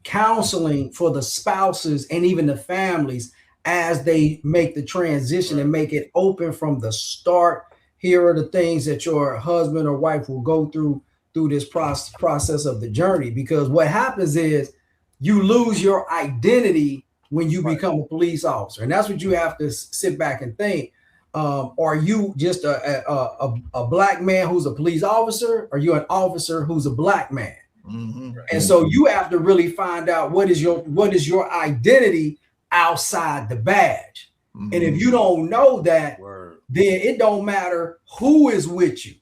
counseling for the spouses and even the families as they make the transition and make it open from the start. Here are the things that your husband or wife will go through this process of the journey, because what happens is you lose your identity when you become a police officer. And that's what you have to sit back and think. Are you just a black man who's a police officer? Or are you an officer who's a black man? And so you have to really find out what is your identity outside the badge. And if you don't know that, then it don't matter who is with you.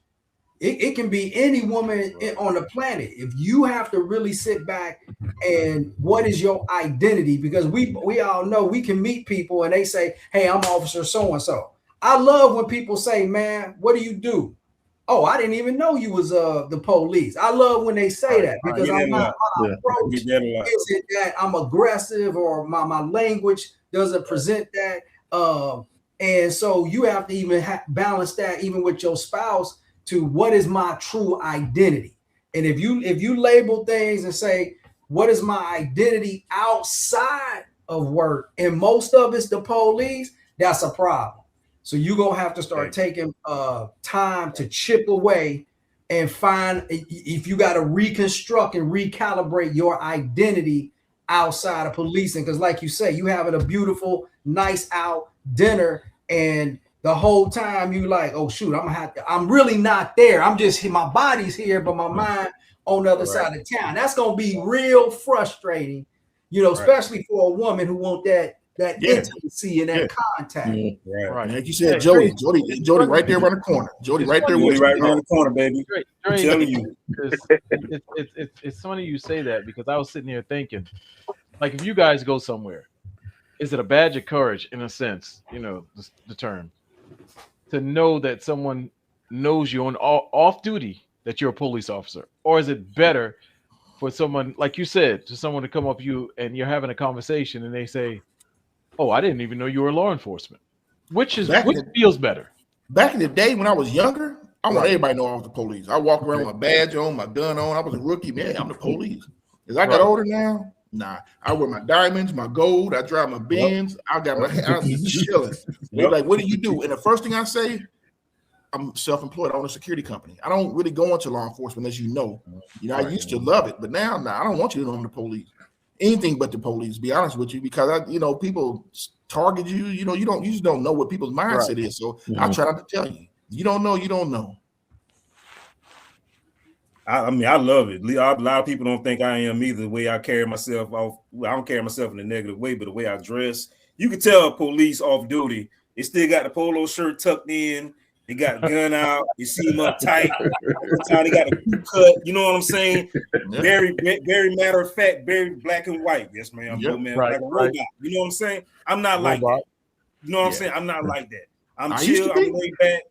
It can be any woman on the planet. If you have to really sit back and what is your identity? Because we all know we can meet people and they say, hey, I'm Officer so-and-so. I love when people say, man, what do you do? Oh, I didn't even know you was the police. I love when they say that because my approach is it that I'm aggressive or my language doesn't present that. And so you have to even balance that even with your spouse to what is my true identity. And if you label things and say, what is my identity outside of work? And most of it's the police, that's a problem. So you're going to have to start taking time to chip away and find if you got to reconstruct and recalibrate your identity outside of policing. Because like you say, you having a beautiful, nice out dinner and the whole time you like, oh shoot, I'm really not there. I'm just, my body's here, but my mind on the other side of town. That's going to be real frustrating, especially for a woman who want that intimacy and that contact. Right. Like you said, Jody right there around the corner. Jody right there with you. Right around the corner, baby. I'm telling you. It's funny you say that because I was sitting here thinking, like, if you guys go somewhere, is it a badge of courage in a sense, the term, to know that someone knows you on off duty that you're a police officer? Or is it better for someone, like you said, to someone to come up to you and you're having a conversation and they say, oh, I didn't even know you were law enforcement. Which feels better? Back in the day when I was younger, I want everybody to know I was the police. I walked around with my badge on, my gun on. I was a rookie, man. I'm the police. As I got older now, I wear my diamonds, my gold. I drive my Benz. I'm chilling. They're like, what do you do? And the first thing I say, I'm self-employed. I own a security company. I don't really go into law enforcement, as you know. I used to love it, but now, I don't want you to know I'm the police. Anything but the police, to be honest with you, because people target you. You just don't know what people's mindset is. So I try not to tell you. You don't know, you don't know. I mean, I love it. A lot of people don't think I am either. The way I carry myself off, I don't carry myself in a negative way, but the way I dress, you can tell police off duty. They still got the polo shirt tucked in. They got a gun out. You see them up tight. They got a crew cut. You know what I'm saying? Very, very matter of fact, very black and white. Yes, ma'am. Man, like a robot. You know what I'm saying? I'm not like that. You know what I'm saying? I'm not like that. I'm chill. I'm laid back.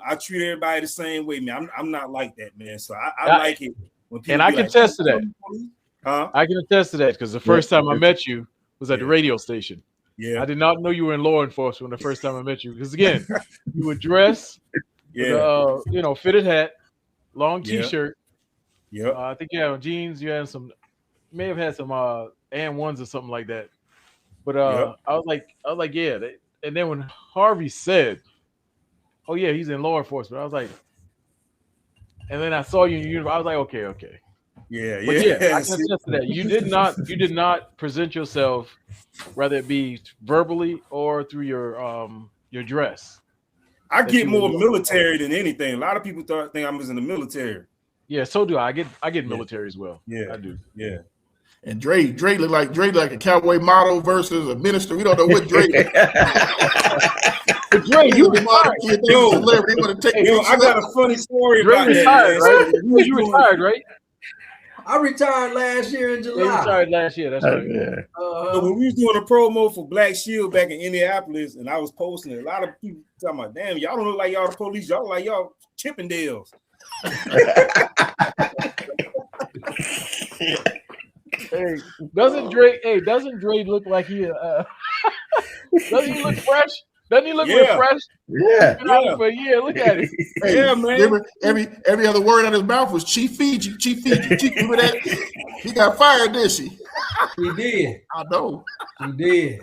I treat everybody the same way, man. I'm not like that, man. So I like it when people. And I can attest to that. I can attest to that because the first time I met you was at the radio station. Yeah, I did not know you were in law enforcement the first time I met you because again, you would dress, with, fitted hat, long T-shirt. Yeah, I think you had jeans. You had may have had some and ones or something like that. But I was like, yeah. And then when Harvey said, "Oh yeah, he's in law enforcement," I was like, and then I saw you in uniform. I was like, okay. Yeah, But yeah, I can attest to that. You did not present yourself, whether it be verbally or through your dress. I get more military than anything. A lot of people think I was in the military. Yeah, so do I. I get military as well. Yeah, I do. Yeah. And Dre look like a cowboy model versus a minister. We don't know what Dre. But Dre, you retired. I got a funny story Dre about retired, that. Right? You retired, right? I retired last year in July. You retired last year. That's right. So when we was doing a promo for Black Shield back in Indianapolis, and I was posting it, a lot of people talking about, damn, y'all don't look like y'all the police. Y'all like y'all Chippendales. Hey, doesn't Dre look like he doesn't he look fresh? Doesn't he look refreshed? Yeah. For a year. Look at it. Hey, yeah, man. Every other word out of his mouth was Chief Fiji. Remember that? He got fired, didn't she? He did. I know. He did.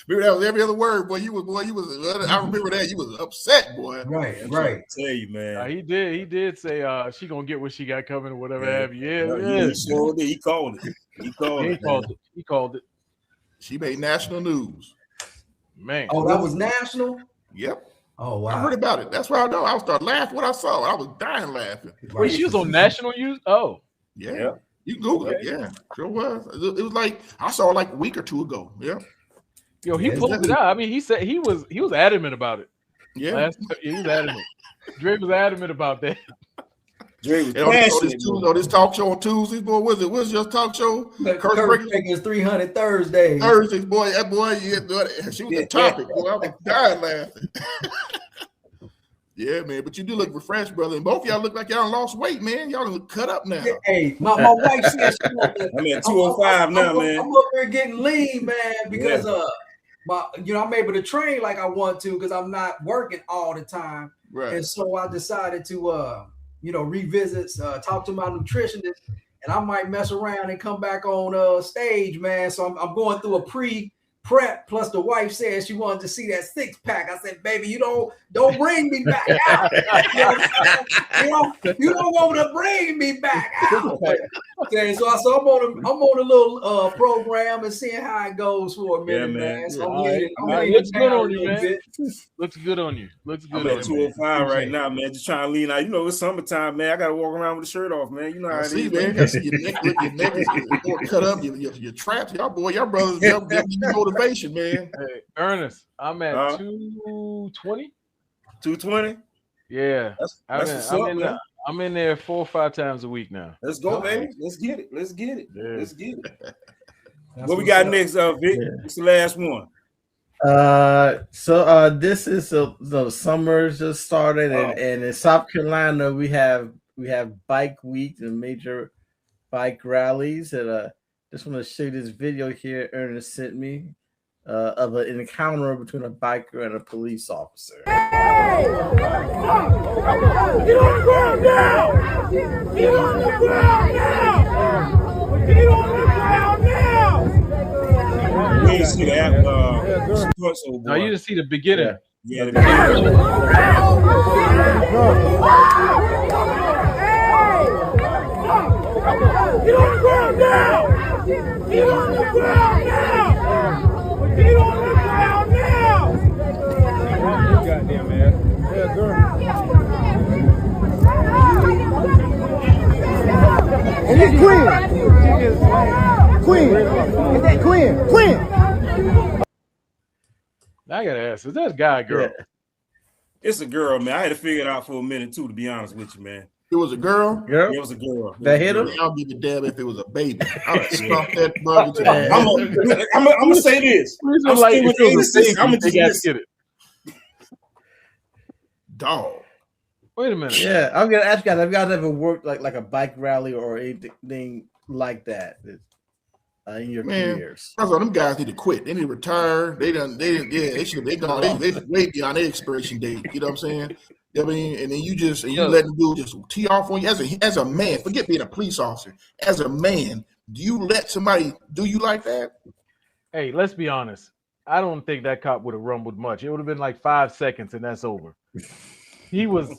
Remember that was every other word, boy. You was. I remember that. You was upset, boy. Right. I tell you, man. He did say she gonna get what she got coming or whatever have you. He sure did. He called it. He called it. She made national news. Man. Oh, that was national? Yep. Oh, wow. I heard about it. That's why I know. I started laughing when I saw it. I was dying laughing. Wait, she was on national news? Oh. Yeah. You can Google it. Yeah. Sure was. It was like, I saw it like a week or two ago. Yeah. Yo, he pulled it out. I mean, he said he was adamant about it. Yeah. He was adamant. Dre was adamant about that. Dre was on this talk show on Tuesdays, boy. What's your talk show? Kurt Franklin 300 Thursdays. Thursdays, boy. That boy, she was the topic. Boy, I was dying laughing. Yeah, man. But you do look refreshed, brother. And both of y'all look like y'all lost weight, man. Y'all look cut up now. Hey, my wife said she I'm at 205 now, man. I'm up here getting lean, man, because I'm able to train like I want to because I'm not working all the time. Right. And so I decided to revisit, talk to my nutritionist, and I might mess around and come back on stage, man. So I'm going through a pre-prep. Plus, the wife said she wanted to see that 6-pack. I said, baby, you don't bring me back out. You don't want to bring me back out. Okay, so I'm on a little program and seeing how it goes for a minute, man. So looks good on you, man. Looks good on you. I'm at 205 right now, man. Just trying to lean out. It's summertime, man. I gotta walk around with the shirt off, man. You know how it is, man. Your neck is cut up. Your traps, y'all brothers, y'all motivation, man. Hey, Ernest, I'm at 220. 220. Yeah, I'm in there 4 or 5 times a week now. Let's go, baby. Let's get it. What we got next, Vic? It's the last one. So this is the summer just started, and in South Carolina we have bike week and major bike rallies. And just want to show you this video here Ernest sent me of an encounter between a biker and a police officer. Hey! Get on the ground now! Get on the ground now! Get on the ground now! You didn't see that. No, you didn't see the beginning. Yeah, the beginning. Get on the ground now! Get on the ground now! Get on the ground now! Goddamn, man. Yeah, girl. And it's Queen. Is that Queen? Now I gotta ask, is that a guy or girl? Yeah. It's a girl, man. I had to figure it out for a minute too, to be honest with you, man. It was a girl. Girl, It was a girl. that hit him. I'll give a damn if it was a baby. I'll stomp that bugger to the I'm gonna say this. I'm like, gonna just get it. Dog. Wait a minute. Yeah, I'm gonna ask you guys, have you guys ever worked like a bike rally or anything like that in your careers? First of all, them guys need to quit. They need to retire. They way beyond their expiration date. You know what I'm saying? I mean, and then you let them do just tee off on you as a man. Forget being a police officer. As a man, do you let somebody do you like that? Hey, let's be honest. I don't think that cop would have rumbled much. It would have been like 5 seconds and that's over. he was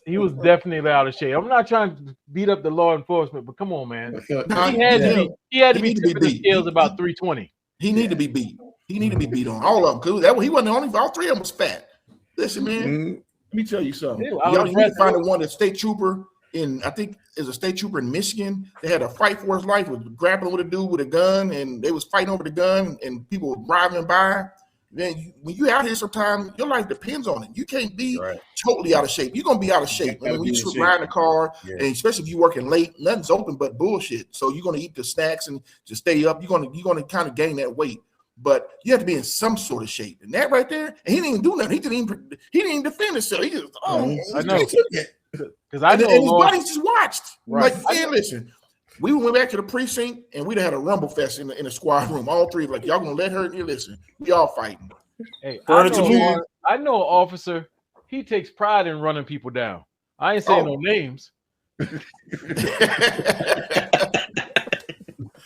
definitely out of shape. I'm not trying to beat up the law enforcement, but come on, man. He had to be tipping the scales about 320. He needed to be beat. He needed to be beat on all of them. Cause he wasn't the only. All three of them was fat. Listen, man. Let me tell you something. Y'all need to find the one that state trooper in. I think is a state trooper in Michigan. They had a fight for his life. Was grappling with a dude with a gun, and they was fighting over the gun, and people were driving by. Then when you out here, sometimes your life depends on it. You can't be totally out of shape. You're gonna be out of shape. When you ride in the car, and especially if you're working late, nothing's open but bullshit. So you're gonna eat the snacks and just stay up. You're gonna kind of gain that weight. But you have to be in some sort of shape. And that right there, and he didn't even do nothing. He didn't even defend himself. He just I know. Because and his buddies just watched. Like, man, listen. We went back to the precinct and we'd had a rumble fest in the squad room. All three like, y'all gonna let her? You listen, we all fighting. Hey, I know an officer. He takes pride in running people down. I ain't saying no names.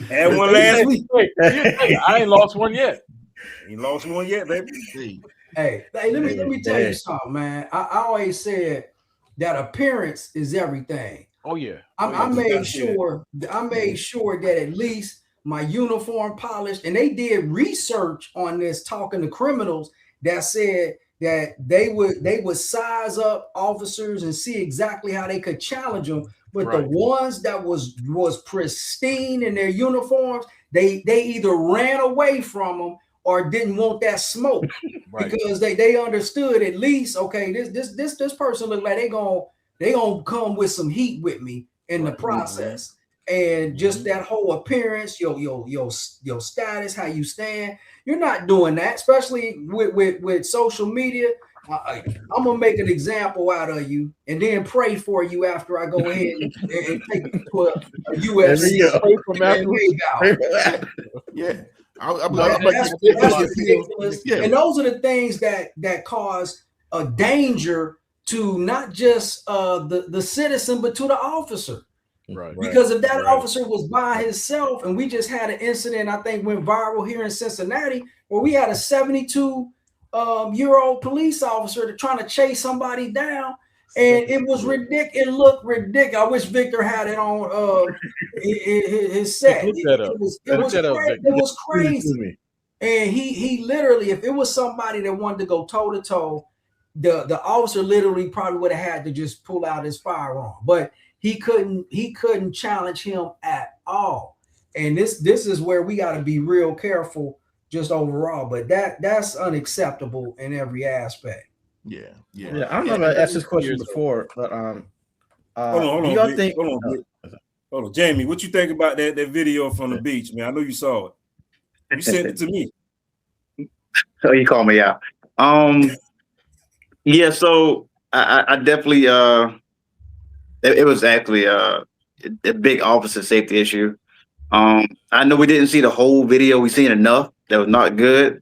Had one last week. I ain't lost one yet. Ain't lost one yet, baby. Hey, let me tell you something, man. I always said that appearance is everything. Oh yeah. I made sure that at least my uniform polished, and they did research on this, talking to criminals that said that they would size up officers and see exactly how they could challenge them. But the ones that was pristine in their uniforms, they either ran away from them or didn't want that smoke because they understood at least, okay, this person look like they gonna come with some heat with me in the process. And just that whole appearance, your status, how you stand, you're not doing that, especially with social media. I'm gonna make an example out of you and then pray for you after I go ahead and take you to a UFC. Yeah. That's ridiculous. Yeah. And those are the things that cause a danger to not just the citizen, but to the officer. Because if that officer was by himself, and we just had an incident, I think went viral here in Cincinnati, where we had a 72-year-old police officer trying to chase somebody down, and it was ridiculous. It looked ridiculous. I wish Victor had it on his set. It was crazy. And he literally, if it was somebody that wanted to go toe to toe, the officer literally probably would have had to just pull out his firearm, but he couldn't challenge him at all. And this is where we got to be real careful just overall. But that's unacceptable in every aspect. Yeah. I don't know if I asked this question before, but hold on, Jamie, what you think about that video from the beach, man? I know you saw it. You sent it to me. Oh, you called me out. Yeah, so I definitely it was actually a big officer safety issue. I know we didn't see the whole video. We seen enough that was not good,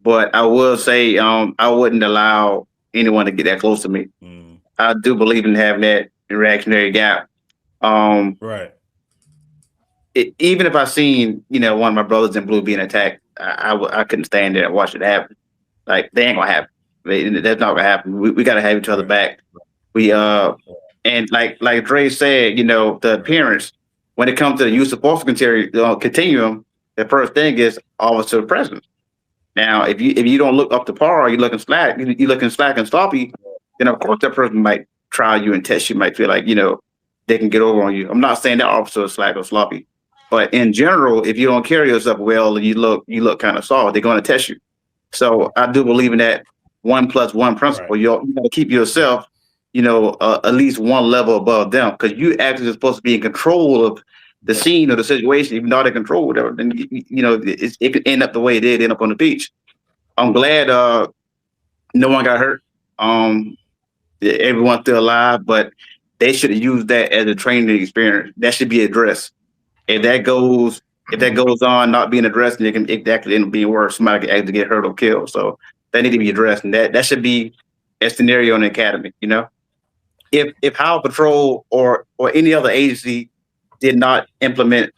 but I will say I wouldn't allow anyone to get that close to me. I do believe in having that reactionary gap. Right. Even if I seen one of my brothers in blue being attacked, I couldn't stand there and watch it happen. Like, they ain't gonna happen. That's not gonna happen. We gotta have each other back. We and like Dre said, the appearance, when it comes to the use of force continuum, the first thing is officer presence. Now, if you don't look up to par, or you're looking slack and sloppy, then of course that person might try you and test you. Might feel like they can get over on you. I'm not saying that officer is slack or sloppy, but in general, if you don't carry yourself well and you look kind of soft, they're going to test you. So I do believe in that 1+1 principle. You got to keep yourself, at least one level above them, because you actually are supposed to be in control of the scene or the situation. Even though they're control, whatever, then it could end up the way it did end up on the beach. I'm glad no one got hurt. Everyone's still alive, but they should have used that as a training experience. That should be addressed. If that goes on not being addressed, it can actually end up being worse. Somebody could actually get hurt or killed. So that need to be addressed, and that should be a scenario in the academy. If Highway Patrol or any other agency did not implement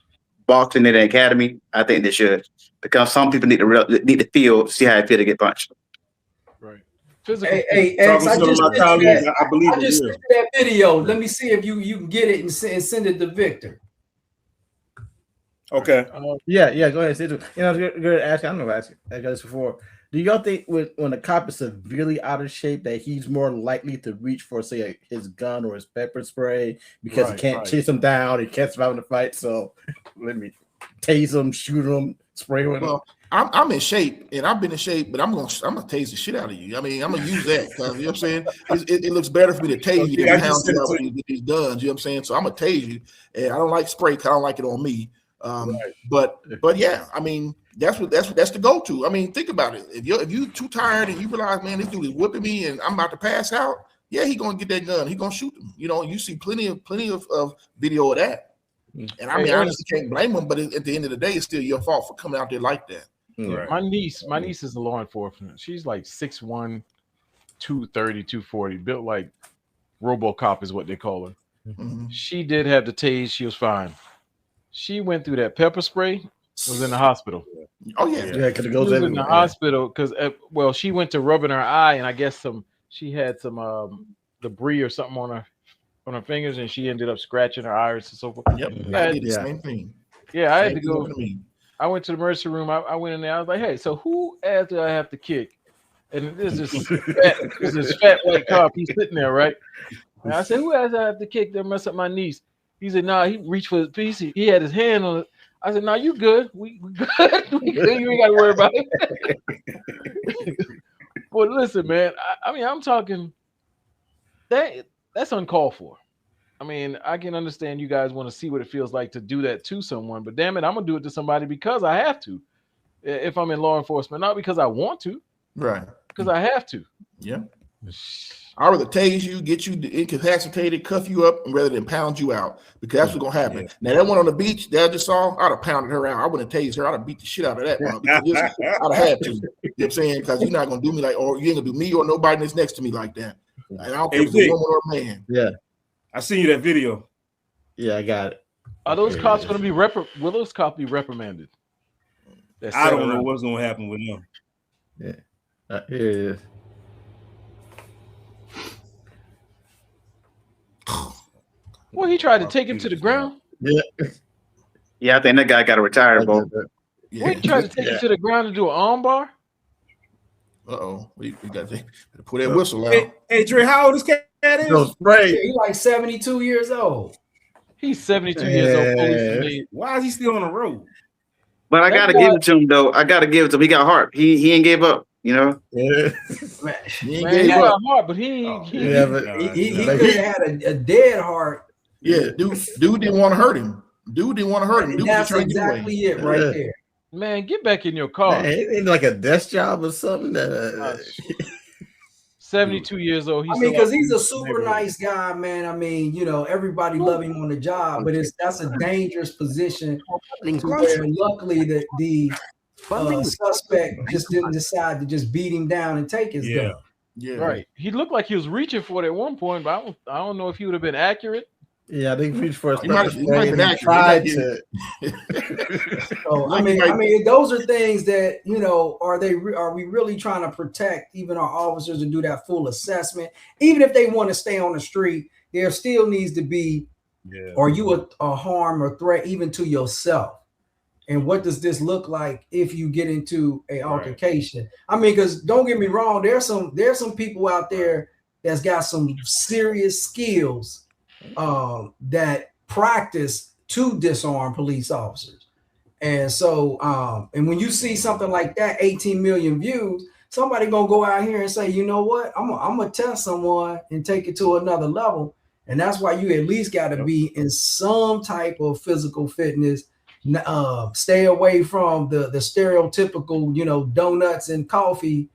boxing in the academy, I think they should, because some people need to feel, see how it feel to get punched. Right. physical. Hey, X, I just my colleagues, I believe I just sent you that video. Let me see if you can get it and send it to Victor. Okay. Yeah. Go ahead. You know, good ask. I don't know if I got this before. Do y'all think when a cop is severely out of shape that he's more likely to reach for, say, his gun or his pepper spray because he can't chase him down, he can't survive in the fight? So let me tase him, shoot him, spray him. Well, I'm in shape, and I've been in shape, but I'm gonna tase the shit out of you. I mean, I'm gonna use that because you know what I'm saying. It looks better for me to tase you than hound you out with these guns. You know what I'm saying? So I'm gonna tase you, and I don't like spray because I don't like it on me. But yeah, I mean that's the go-to. I mean, think about it. If you too tired and you realize, man, this dude is whipping me and I'm about to pass out, yeah, he gonna get that gun. He gonna shoot him. You know, you see plenty of video of that. And I mean, I honestly can't blame him, but at the end of the day, it's still your fault for coming out there like that. Right. My niece is a law enforcement. She's like 6'1", 230, 240, built like RoboCop is what they call her. Mm-hmm. She did have the tase. She was fine. She went through that pepper spray. Was in the hospital. Oh yeah, because it goes in the hospital because she went to rubbing her eye and I guess she had some debris or something on her fingers and she ended up scratching her iris and so forth. Yep, I did the same thing. Yeah, I had to go. I went to the emergency room. I went in there. I was like, hey, so who ass do I have to kick? And there's this fat white cop. He's sitting there, right? And I said, who ass do I have to kick that mess up my niece? He said, nah, he reached for his piece. He had his hand on it. I said, nah, you good. We good. We good. You ain't got to worry about it. But listen, man, I mean, I'm talking that's uncalled for. I mean, I can understand you guys want to see what it feels like to do that to someone, but damn it, I'm gonna do it to somebody because I have to. If I'm in law enforcement, not because I want to, right? Because I have to. Yeah. I'd rather tase you, get you incapacitated, cuff you up, rather than pound you out, because that's what's gonna happen. Yeah. Now that one on the beach that I just saw, I'd have pounded her out. I wouldn't have tased her. I'd have beat the shit out of that one. I'd have had to. You know what I'm saying? Because you're not gonna do me like, or you ain't gonna do me or nobody that's next to me like that. And I don't care if it's a woman or a man. Yeah. I seen you that video. Yeah, I got it. Are those cops going to be will those cops be reprimanded? I don't know what's going to happen with them. Yeah. Here it is. Well, he tried to take him to the ground. Yeah. Yeah, I think that guy got to retire, bro. Yeah. Well, he tried to take him to the ground to do an arm bar. We got to put that whistle out. Hey, Dre, how old is cat is? No, right. He's like 72 years old. He's 72 years old. Why is he still on the road? But I gotta give it to him though. I gotta give it to him. He got heart. He ain't gave up. You know. Yeah. He got heart, but he could have had a dead heart. Yeah, dude didn't want to hurt him. Dude didn't want to hurt him. Dude that's exactly it right there. Man, get back in your car. Man, it ain't like a desk job or something. 72 years old. I mean, because he's a super nice guy, man. I mean, you know, everybody love him on the job, but that's a dangerous position. Where luckily that the suspect just didn't decide to just beat him down and take his gun. Yeah, right. He looked like he was reaching for it at one point, but I don't know if he would have been accurate. Yeah, I think he reached for it. He might have been accurate. So, I mean, those are things that, you know, are we really trying to protect even our officers and do that full assessment? Even if they want to stay on the street, there still needs to be, are you a harm or threat even to yourself? And what does this look like if you get into a altercation? I mean, because don't get me wrong, there's some people out there that's got some serious skills that practice to disarm police officers. And so, and when you see something like that, 18 million views, somebody gonna go out here and say, you know what, I'm gonna test someone and take it to another level. And that's why you at least got to be in some type of physical fitness. Stay away from the stereotypical, you know, donuts and coffee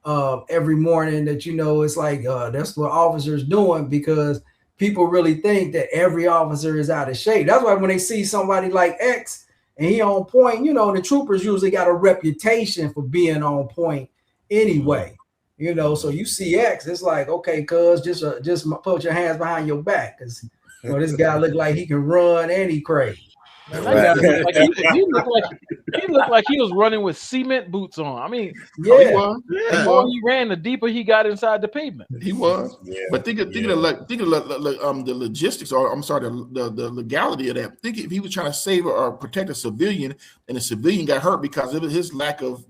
every morning that, you know, it's like that's what officers doing, because people really think that every officer is out of shape. That's why when they see somebody like X and he on point, you know, the troopers usually got a reputation for being on point anyway. You know, so you see X, it's like, okay, cuz just put your hands behind your back, because you know, this guy look like he can run and he crazy. Man, that guy looked like he looked like he was running with cement boots on. I mean, Yeah, he was. the more he ran, the deeper he got inside the pavement. He was. Yeah. But think of the logistics, or I'm sorry, the legality of that. Think if he was trying to save or protect a civilian, and the civilian got hurt because of his lack of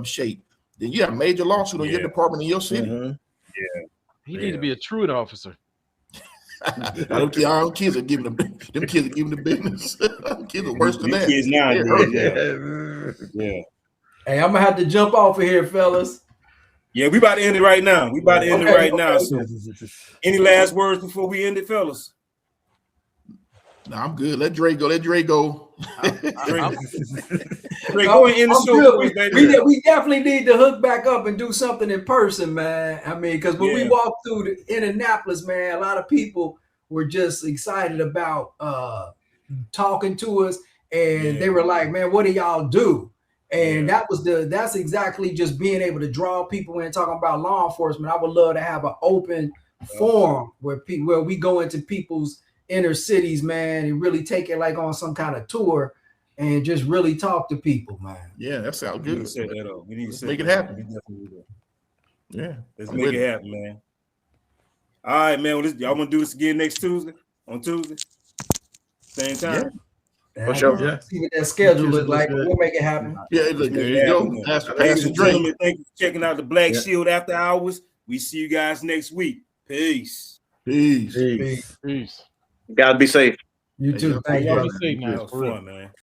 shape, then you have a major lawsuit on your department in your city. Yeah. He need to be a truant officer. Them kids are giving them the business. Kids are worse than that. Kids nowadays, yeah. Hey, I'm gonna have to jump off of here, fellas. Yeah, we about to end it right now. Now. So, any last words before we end it, fellas? No, I'm good. Let Dre go. Dre, go and end the show for us, baby. We definitely need to hook back up and do something in person, man. I mean, because when we walked through Indianapolis, man, a lot of people were just excited about talking to us, and they were like, "Man, what do y'all do?" And that's exactly just being able to draw people in, talking about law enforcement. I would love to have an open forum where we go into people's inner cities, man, and really take it like on some kind of tour and just really talk to people, man. Yeah, that sounds good. We need to set make it that happen. We definitely do. Yeah, let's make it happen, man. All right, man. Y'all want to do this again next Tuesday? On Tuesday, same time. For sure. See what that schedule look like. We'll make it happen. Yeah, look, there you go. Ladies and gentlemen, thank you for checking out the Black Shield After Hours. We see you guys next week. Peace. Peace. Peace. You gotta be safe. You too. Thank you. That was fun, man.